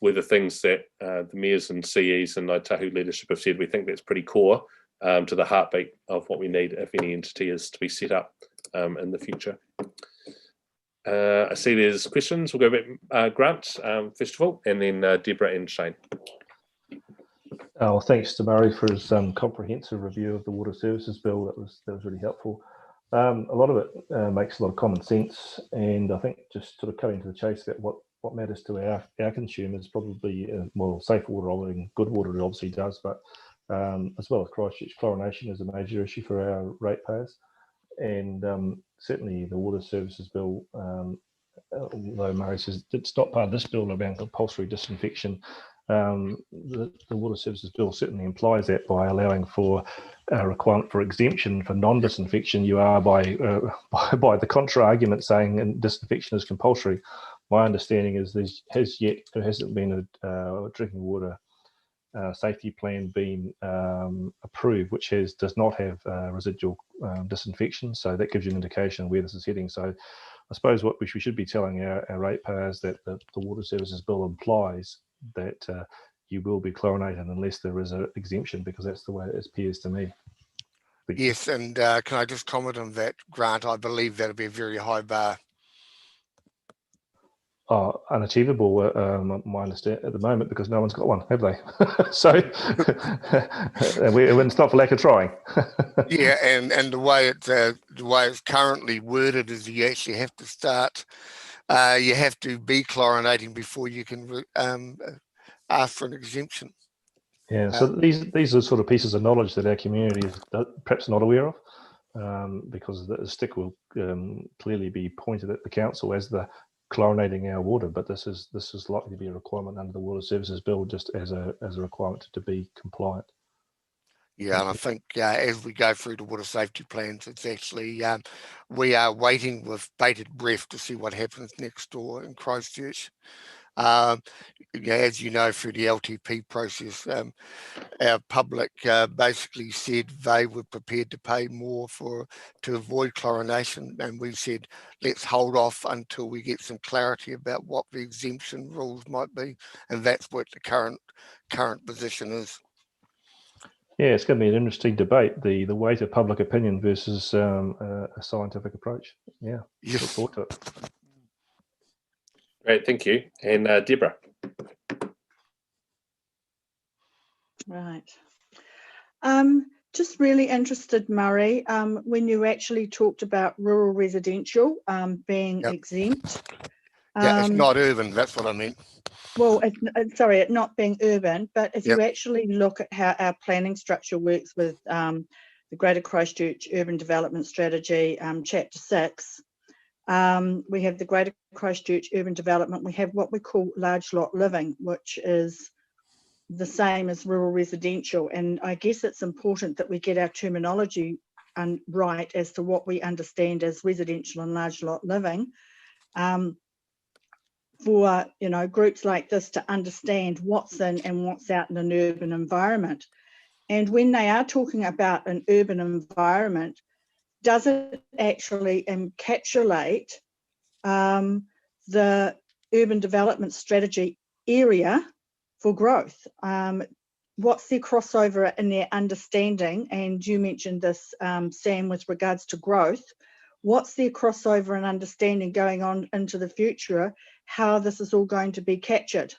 were the things that the mayors and CEs and Ngāi Tahu leadership have said. We think that's pretty core to the heartbeat of what we need if any entity is to be set up in the future. I see there's questions. We'll go back, Grant, first of all, and then Deborah and Shane. Oh, thanks to Murray for his comprehensive review of the Water Services Bill. That was really helpful. A lot of it makes a lot of common sense, and I think just sort of cutting to the chase about what matters to our consumers, probably well, safe water and good water it obviously does, but as well as Christchurch, chlorination is a major issue for our ratepayers, and certainly the Water Services Bill, although Murray says it's not part of this bill around compulsory disinfection, the Water Services Bill certainly implies that by allowing for a requirement for exemption for non-disinfection, you are by the contra argument saying disinfection is compulsory. My understanding is there hasn't been a drinking water safety plan been approved, which does not have residual disinfection. So that gives you an indication where this is heading. So I suppose what we should be telling our ratepayers that the Water Services Bill implies that you will be chlorinated unless there is an exemption, because that's the way it appears to me. Yes, and can I just comment on that, Grant? I believe that'll be a very high bar. Unachievable, my understanding at the moment, because no one's got one, have they? So it's not for lack of trying. Yeah, and the way it's currently worded is you actually have to start. You have to be chlorinating before you can ask for an exemption. Yeah, so these are sort of pieces of knowledge that our community is perhaps not aware of, because the stick will clearly be pointed at the council as the chlorinating our water, but this is likely to be a requirement under the Water Services Bill, just as a requirement to be compliant. Yeah, and I think as we go through the water safety plans, it's actually we are waiting with bated breath to see what happens next door in Christchurch. As you know, through the LTP process, our public basically said they were prepared to pay more to avoid chlorination, and we said let's hold off until we get some clarity about what the exemption rules might be, and that's what the current position is. Yeah, it's going to be an interesting debate, the weight of public opinion versus a scientific approach. Yeah, yes. Look forward to it. Great, thank you. And Deborah. Right. Just really interested, Murray, when you actually talked about rural residential being exempt. Yeah, it's not urban, that's what I meant. Well, sorry, it not being urban, but if you actually look at how our planning structure works with the Greater Christchurch Urban Development Strategy, Chapter 6, we have the Greater Christchurch Urban Development. We have what we call large lot living, which is the same as rural residential. And I guess it's important that we get our terminology right as to what we understand as residential and large lot living, for groups like this to understand what's in and what's out in an urban environment. And when they are talking about an urban environment, does it actually encapsulate the urban development strategy area for growth? What's their crossover in their understanding? And you mentioned this, Sam, with regards to growth. What's their crossover and understanding going on into the future, how this is all going to be captured?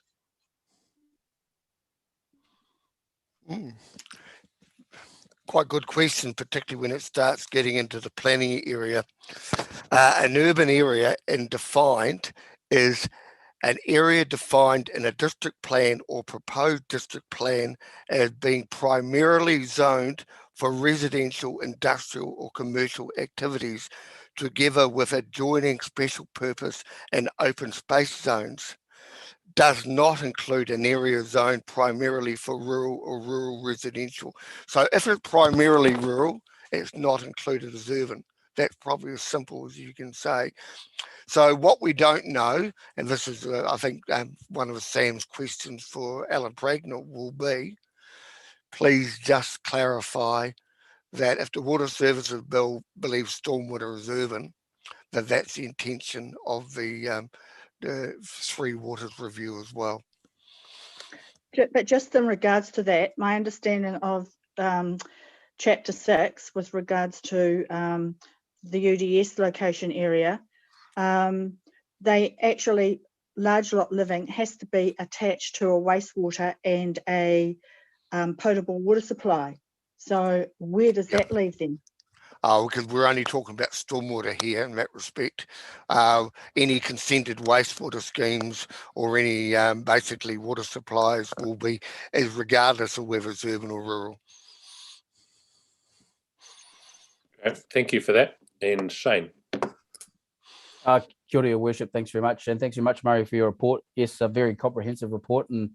Quite good question, particularly when it starts getting into the planning area. An urban area defined is an area defined in a district plan or proposed district plan as being primarily zoned for residential, industrial or commercial activities, together with adjoining special purpose and open space zones. Does not include an area zoned primarily for rural or rural residential. So if it's primarily rural, it's not included as urban. That's probably as simple as you can say. So what we don't know, and this is, I think, one of Sam's questions for Alan Pragnell will be, please just clarify that if the Water Services Bill believes stormwater is urban, that's the intention of the Three Waters review as well. But just in regards to that, my understanding of Chapter 6 with regards to the UDS location area, they actually, large lot living has to be attached to a wastewater and a potable water supply. So where does that leave them? Because we're only talking about stormwater here in that respect. Any consented wastewater schemes or any basically water supplies will be as regardless of whether it's urban or rural. Okay, thank you for that. And Shane. Kia ora, Your Worship. Thanks very much. And thanks very much, Murray, for your report. Yes, a very comprehensive report, and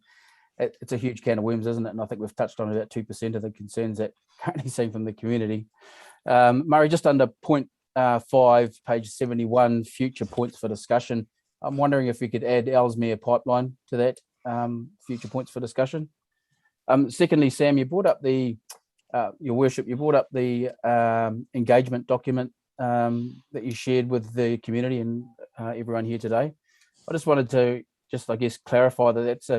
it's a huge can of worms, isn't it? And I think we've touched on about 2% of the concerns that currently seen from the community. Murray, just under point 5, page 71, future points for discussion. I'm wondering if we could add Ellesmere pipeline to that, future points for discussion. Secondly, Sam, you brought up the, Your Worship, you brought up the engagement document that you shared with the community and everyone here today. I just wanted to I guess, clarify that that's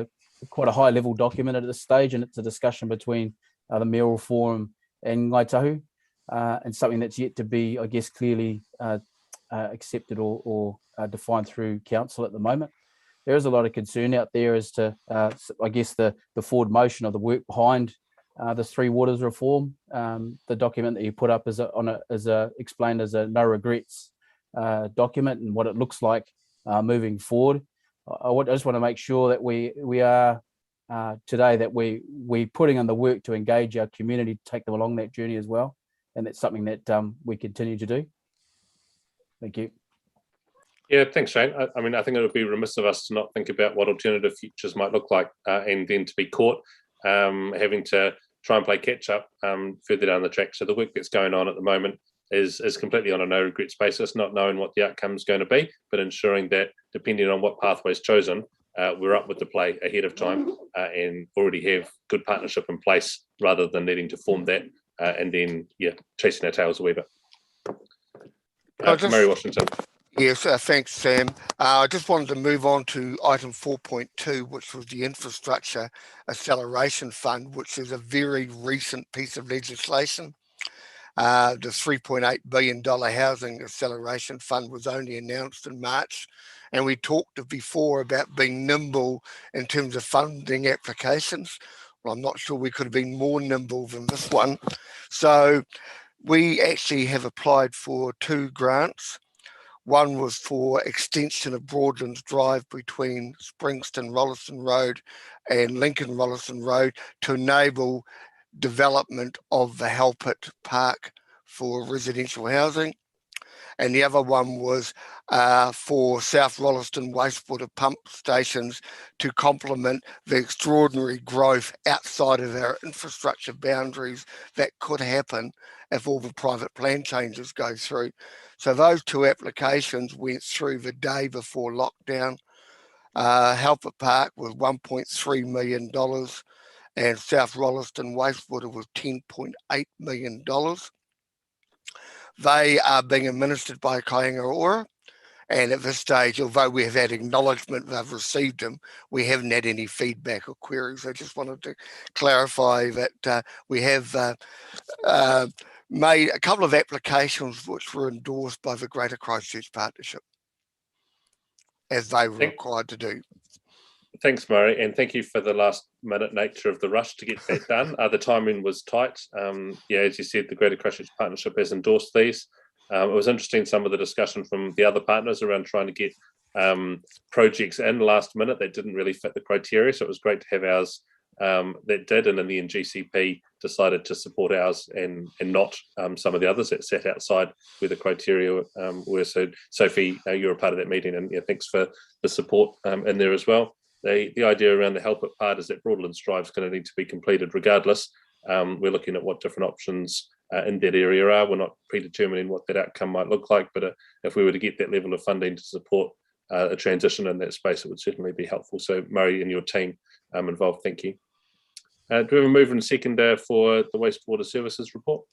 quite a high level document at this stage, and it's a discussion between the Mayoral Forum and Ngai Tahu, and something that's yet to be, I guess, clearly accepted or defined through council at the moment. There is a lot of concern out there as to, I guess, the forward motion of the work behind this Three Waters reform. The document that you put up is explained as a no regrets document, and what it looks like moving forward. I just want to make sure that we are today that we putting in the work to engage our community, to take them along that journey as well, and that's something that we continue to do. Thank you. Yeah, thanks, Shane. I mean, I think it would be remiss of us to not think about what alternative futures might look like, and then to be caught having to try and play catch up further down the track. So the work that's going on at the moment is completely on a no regrets basis, not knowing what the outcome is going to be, but ensuring that depending on what pathway is chosen, we're up with the play ahead of time and already have good partnership in place, rather than needing to form that and then chasing our tails a wee bit. Mary Washington. Yes, thanks, Sam. I just wanted to move on to item 4.2, which was the Infrastructure Acceleration Fund, which is a very recent piece of legislation. The $3.8 billion Housing Acceleration Fund was only announced in March, and we talked before about being nimble in terms of funding applications. Well, I'm not sure we could have been more nimble than this one. So we actually have applied for 2 grants. One was for extension of Broadlands Drive between Springston Rolleston Road and Lincoln Rolleston Road to enable development of the Halpert Park for residential housing. And the other one was for South Rolleston wastewater pump stations to complement the extraordinary growth outside of our infrastructure boundaries that could happen if all the private plan changes go through. So those 2 applications went through the day before lockdown. Halpert Park was $1.3 million and South Rolleston wastewater was $10.8 million. They are being administered by Kaingaroa, and at this stage, although we have had acknowledgement they've received them, we haven't had any feedback or queries. I just wanted to clarify that we have made a couple of applications which were endorsed by the Greater Christchurch Partnership, as they were required to do. Thanks, Murray, and thank you for the last minute nature of the rush to get that done. The timing was tight. As you said, the Greater Christchurch Partnership has endorsed these. It was interesting, some of the discussion from the other partners around trying to get projects in last minute that didn't really fit the criteria. So it was great to have ours that did, and in the end GCP decided to support ours and not some of the others that sat outside where the criteria were. So Sophie, you're a part of that meeting, and thanks for the support in there as well. The idea around the Halpert part is that Broadlands Drive is going to need to be completed regardless. We're looking at what different options in that area are. We're not predetermining what that outcome might look like, but if we were to get that level of funding to support a transition in that space, it would certainly be helpful. So Murray and your team involved, thank you. Do we have a mover and seconder for the Wastewater Services report?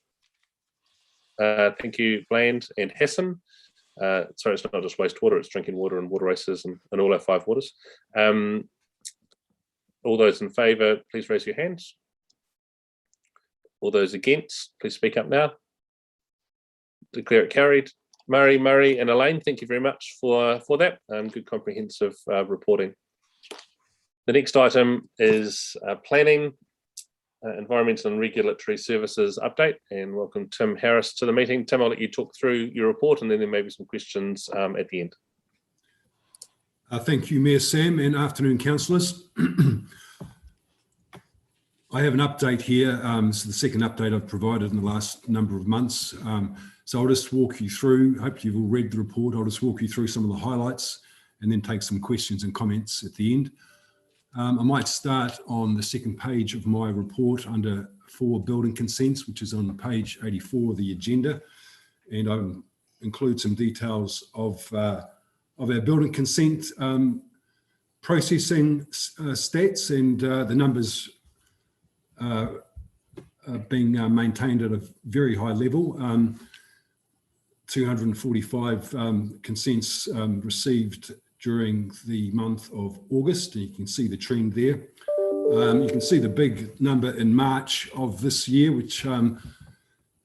Thank you, Bland and Hassan. Sorry, it's not just wastewater, it's drinking water and water races and all our 5 waters. All those in favour, please raise your hands. All those against, please speak up now. Declare it carried. Murray and Elaine, thank you very much for that. Good comprehensive reporting. The next item is planning, environmental and regulatory services update, and welcome Tim Harris to the meeting. Tim, I'll let you talk through your report and then there may be some questions at the end. Thank you, Mayor Sam, and afternoon, councillors. I have an update here. This is the second update I've provided in the last number of months. So I'll just walk you through, hopefully you've all read the report, I'll just walk you through some of the highlights and then take some questions and comments at the end. I might start on the second page of my report under 4 building consents, which is on page 84 of the agenda. And I include some details of our building consent processing stats, and the numbers being maintained at a very high level. 245 consents received during the month of August, and you can see the trend there. You can see the big number in March of this year, which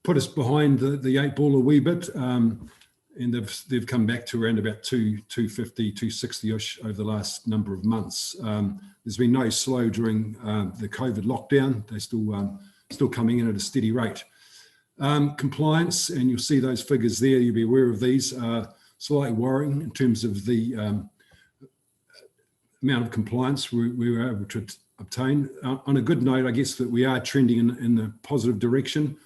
put us behind the 8 ball a wee bit, and they've come back to around about 250, 260-ish over the last number of months. There's been no slow during the COVID lockdown. They're still coming in at a steady rate. Compliance, and you'll see those figures there, you'll be aware of these, slightly worrying in terms of the amount of compliance we were able to obtain. On a good note, I guess that we are trending in the positive direction,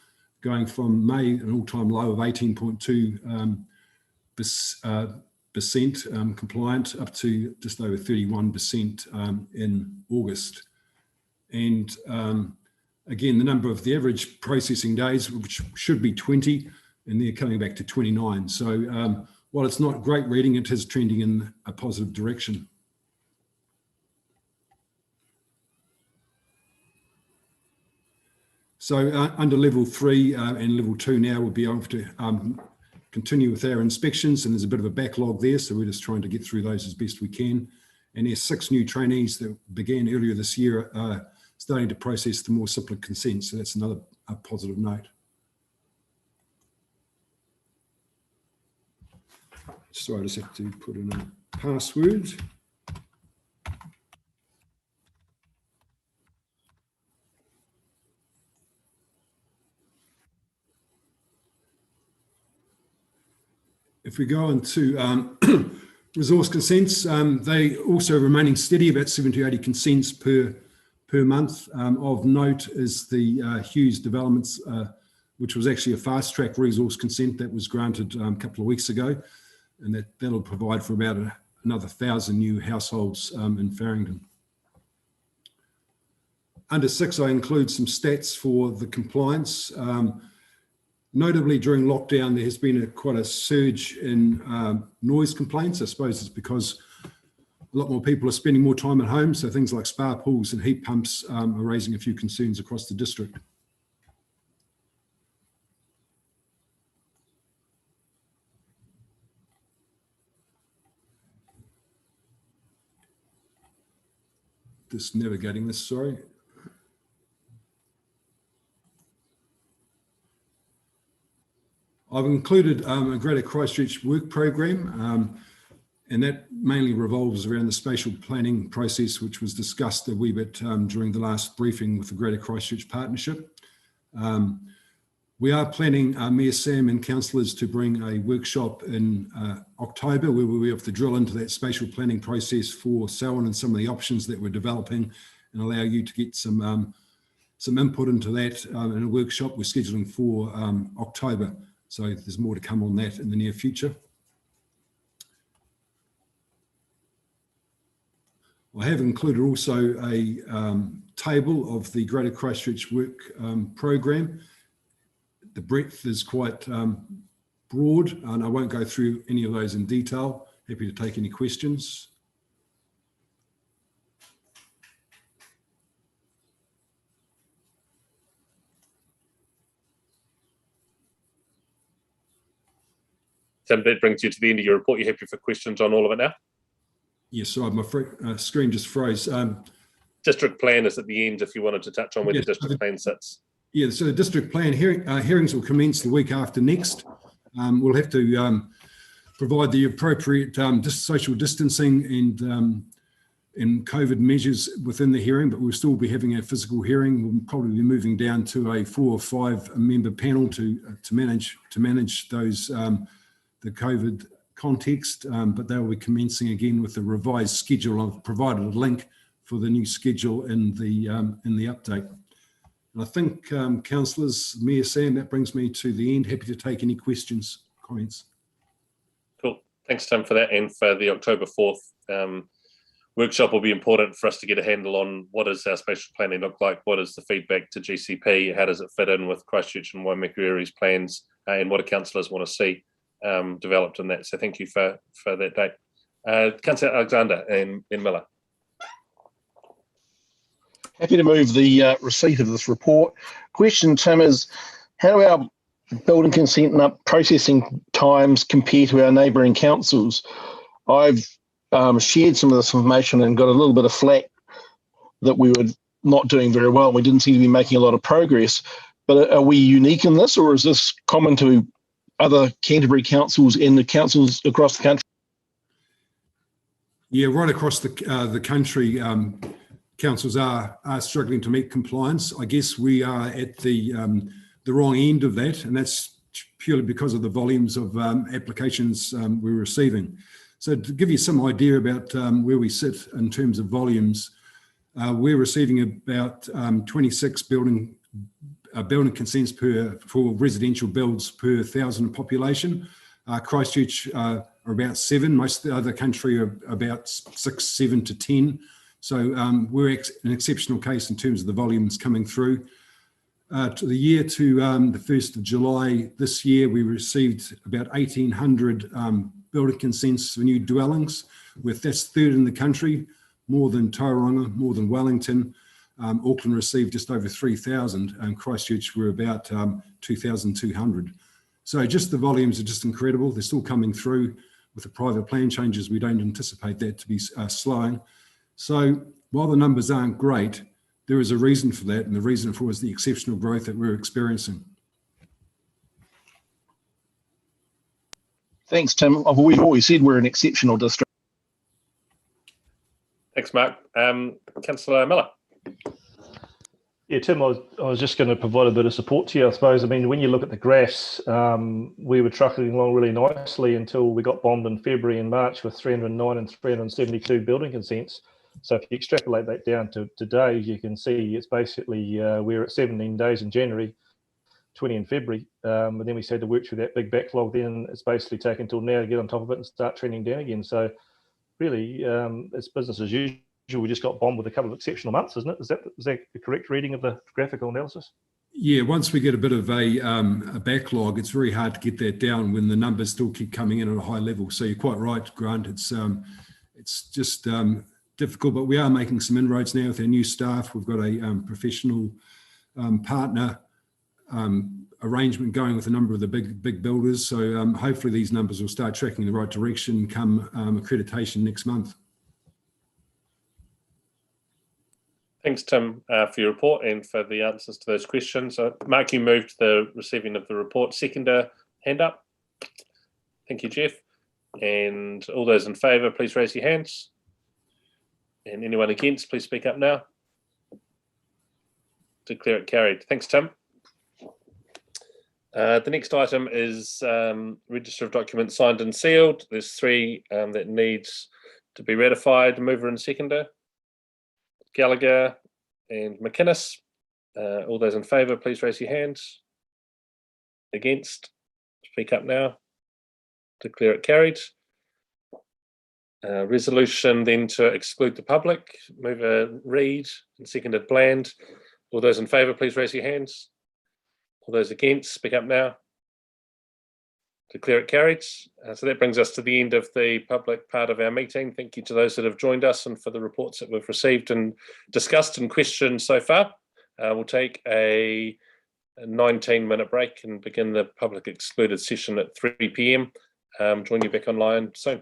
going from May, an all-time low of 18.2% compliant, up to just over 31% in August. And again, the number of the average processing days, which should be 20, and they're coming back to 29. So while it's not great reading, it is trending in a positive direction. So under level 3 and level 2 now, we'll be able to continue with our inspections, and there's a bit of a backlog there, so we're just trying to get through those as best we can. And there's 6 new trainees that began earlier this year starting to process the more simpler consents, so that's another positive note. So I just have to put in a password. If we go into resource consents, they also remaining steady, about 70 to 80 consents per month. Of note is the Hughes Developments, which was actually a fast track resource consent that was granted a couple of weeks ago, and that'll provide for about another 1,000 new households in Farringdon. Under 6, I include some stats for the compliance. Notably, during lockdown, there has been quite a surge in noise complaints. I suppose it's because a lot more people are spending more time at home, so things like spa pools and heat pumps are raising a few concerns across the district. Just navigating this, sorry. I've included a Greater Christchurch work program, and that mainly revolves around the spatial planning process, which was discussed a wee bit during the last briefing with the Greater Christchurch Partnership. We are planning, Mayor Sam and councillors, to bring a workshop in October where we'll be able to drill into that spatial planning process for Selwyn and some of the options that we're developing, and allow you to get some input into that in a workshop we're scheduling for October. So there's more to come on that in the near future. I have included also a table of the Greater Christchurch work program. The breadth is quite broad, and I won't go through any of those in detail. Happy to take any questions. Tim, that brings you to the end of your report. You happy for questions on all of it now? Yes, sorry, my screen just froze. District plan is at the end if you wanted to touch on where the district plan sits. Yeah, so the district plan hearings will commence the week after next. We'll have to provide the appropriate social distancing and COVID measures within the hearing, but we'll still be having a physical hearing. We'll probably be moving down to a 4 or 5 member panel to manage those the COVID context, but they will be commencing again with the revised schedule. I've provided a link for the new schedule in the update. And I think, councillors, Mayor Sam, that brings me to the end. Happy to take any questions, comments. Cool. Thanks, Tim, for that. And for the October 4th workshop will be important for us to get a handle on what does our spatial planning look like, what is the feedback to GCP, how does it fit in with Christchurch and Waimakariri's plans, and what do councillors want to see developed in that. So thank you for that date. Councillor Alexander and Miller. Happy to move the receipt of this report. Question, Tim, is how do our building consent and processing times compare to our neighbouring councils? I've shared some of this information and got a little bit of flack that we were not doing very well. We didn't seem to be making a lot of progress. But are we unique in this, or is this common to other Canterbury councils and the councils across the country? Yeah, right across the country, councils are struggling to meet compliance. I guess we are at the wrong end of that, and that's purely because of the volumes of applications we're receiving. So to give you some idea about where we sit in terms of volumes, we're receiving about 26 building consents for residential builds per 1,000 population. Christchurch are about 7. Most of the other country are about 6, 7 to 10. So we're an exceptional case in terms of the volumes coming through. To the year to the 1st of July this year, we received about 1,800 building consents for new dwellings, that's third in the country, more than Tauranga, more than Wellington. Auckland received just over 3,000, and Christchurch were about 2,200. So just the volumes are just incredible. They're still coming through. With the private plan changes, we don't anticipate that to be slowing. So while the numbers aren't great, there is a reason for that, and the reason for it is the exceptional growth that we're experiencing. Thanks, Tim. We've always said we're an exceptional district. Thanks, Mark. Councillor Miller. Yeah, Tim, I was just going to provide a bit of support to you, I suppose. I mean, when you look at the graphs, we were trucking along really nicely until we got bombed in February and March with 309 and 372 building consents. So if you extrapolate that down to today, you can see it's basically we're at 17 days in January, 20 in February, and then we had to work through that big backlog. Then it's basically taken until now to get on top of it and start trending down again. So really, it's business as usual. We just got bombed with a couple of exceptional months, isn't it? Is that the correct reading of the graphical analysis? Yeah, once we get a bit of a backlog, it's very hard to get that down when the numbers still keep coming in at a high level. So you're quite right, Grant. It's just difficult, but we are making some inroads now with our new staff. We've got a professional partner arrangement going with a number of the big builders. So hopefully these numbers will start tracking in the right direction come accreditation next month. Thanks, Tim, for your report and for the answers to those questions. Mark, you moved the receiving of the report. Seconder, hand up. Thank you, Jeff. And all those in favour, please raise your hands. And anyone against, please speak up now. Declare it carried. Thanks, Tim. The next item is Register of Documents signed and sealed. There's 3 that needs to be ratified. Mover and seconder. Gallagher and McInnes. All those in favour, please raise your hands. Against, speak up now. Declare it carried. Resolution then to exclude the public. Mover Reid and seconded Bland. All those in favour, please raise your hands. All those against, speak up now. Declare it carried. So that brings us to the end of the public part of our meeting. Thank you to those that have joined us and for the reports that we've received and discussed and questioned so far. We'll take a 19-minute break and begin the public excluded session at 3 p.m. Join you back online soon.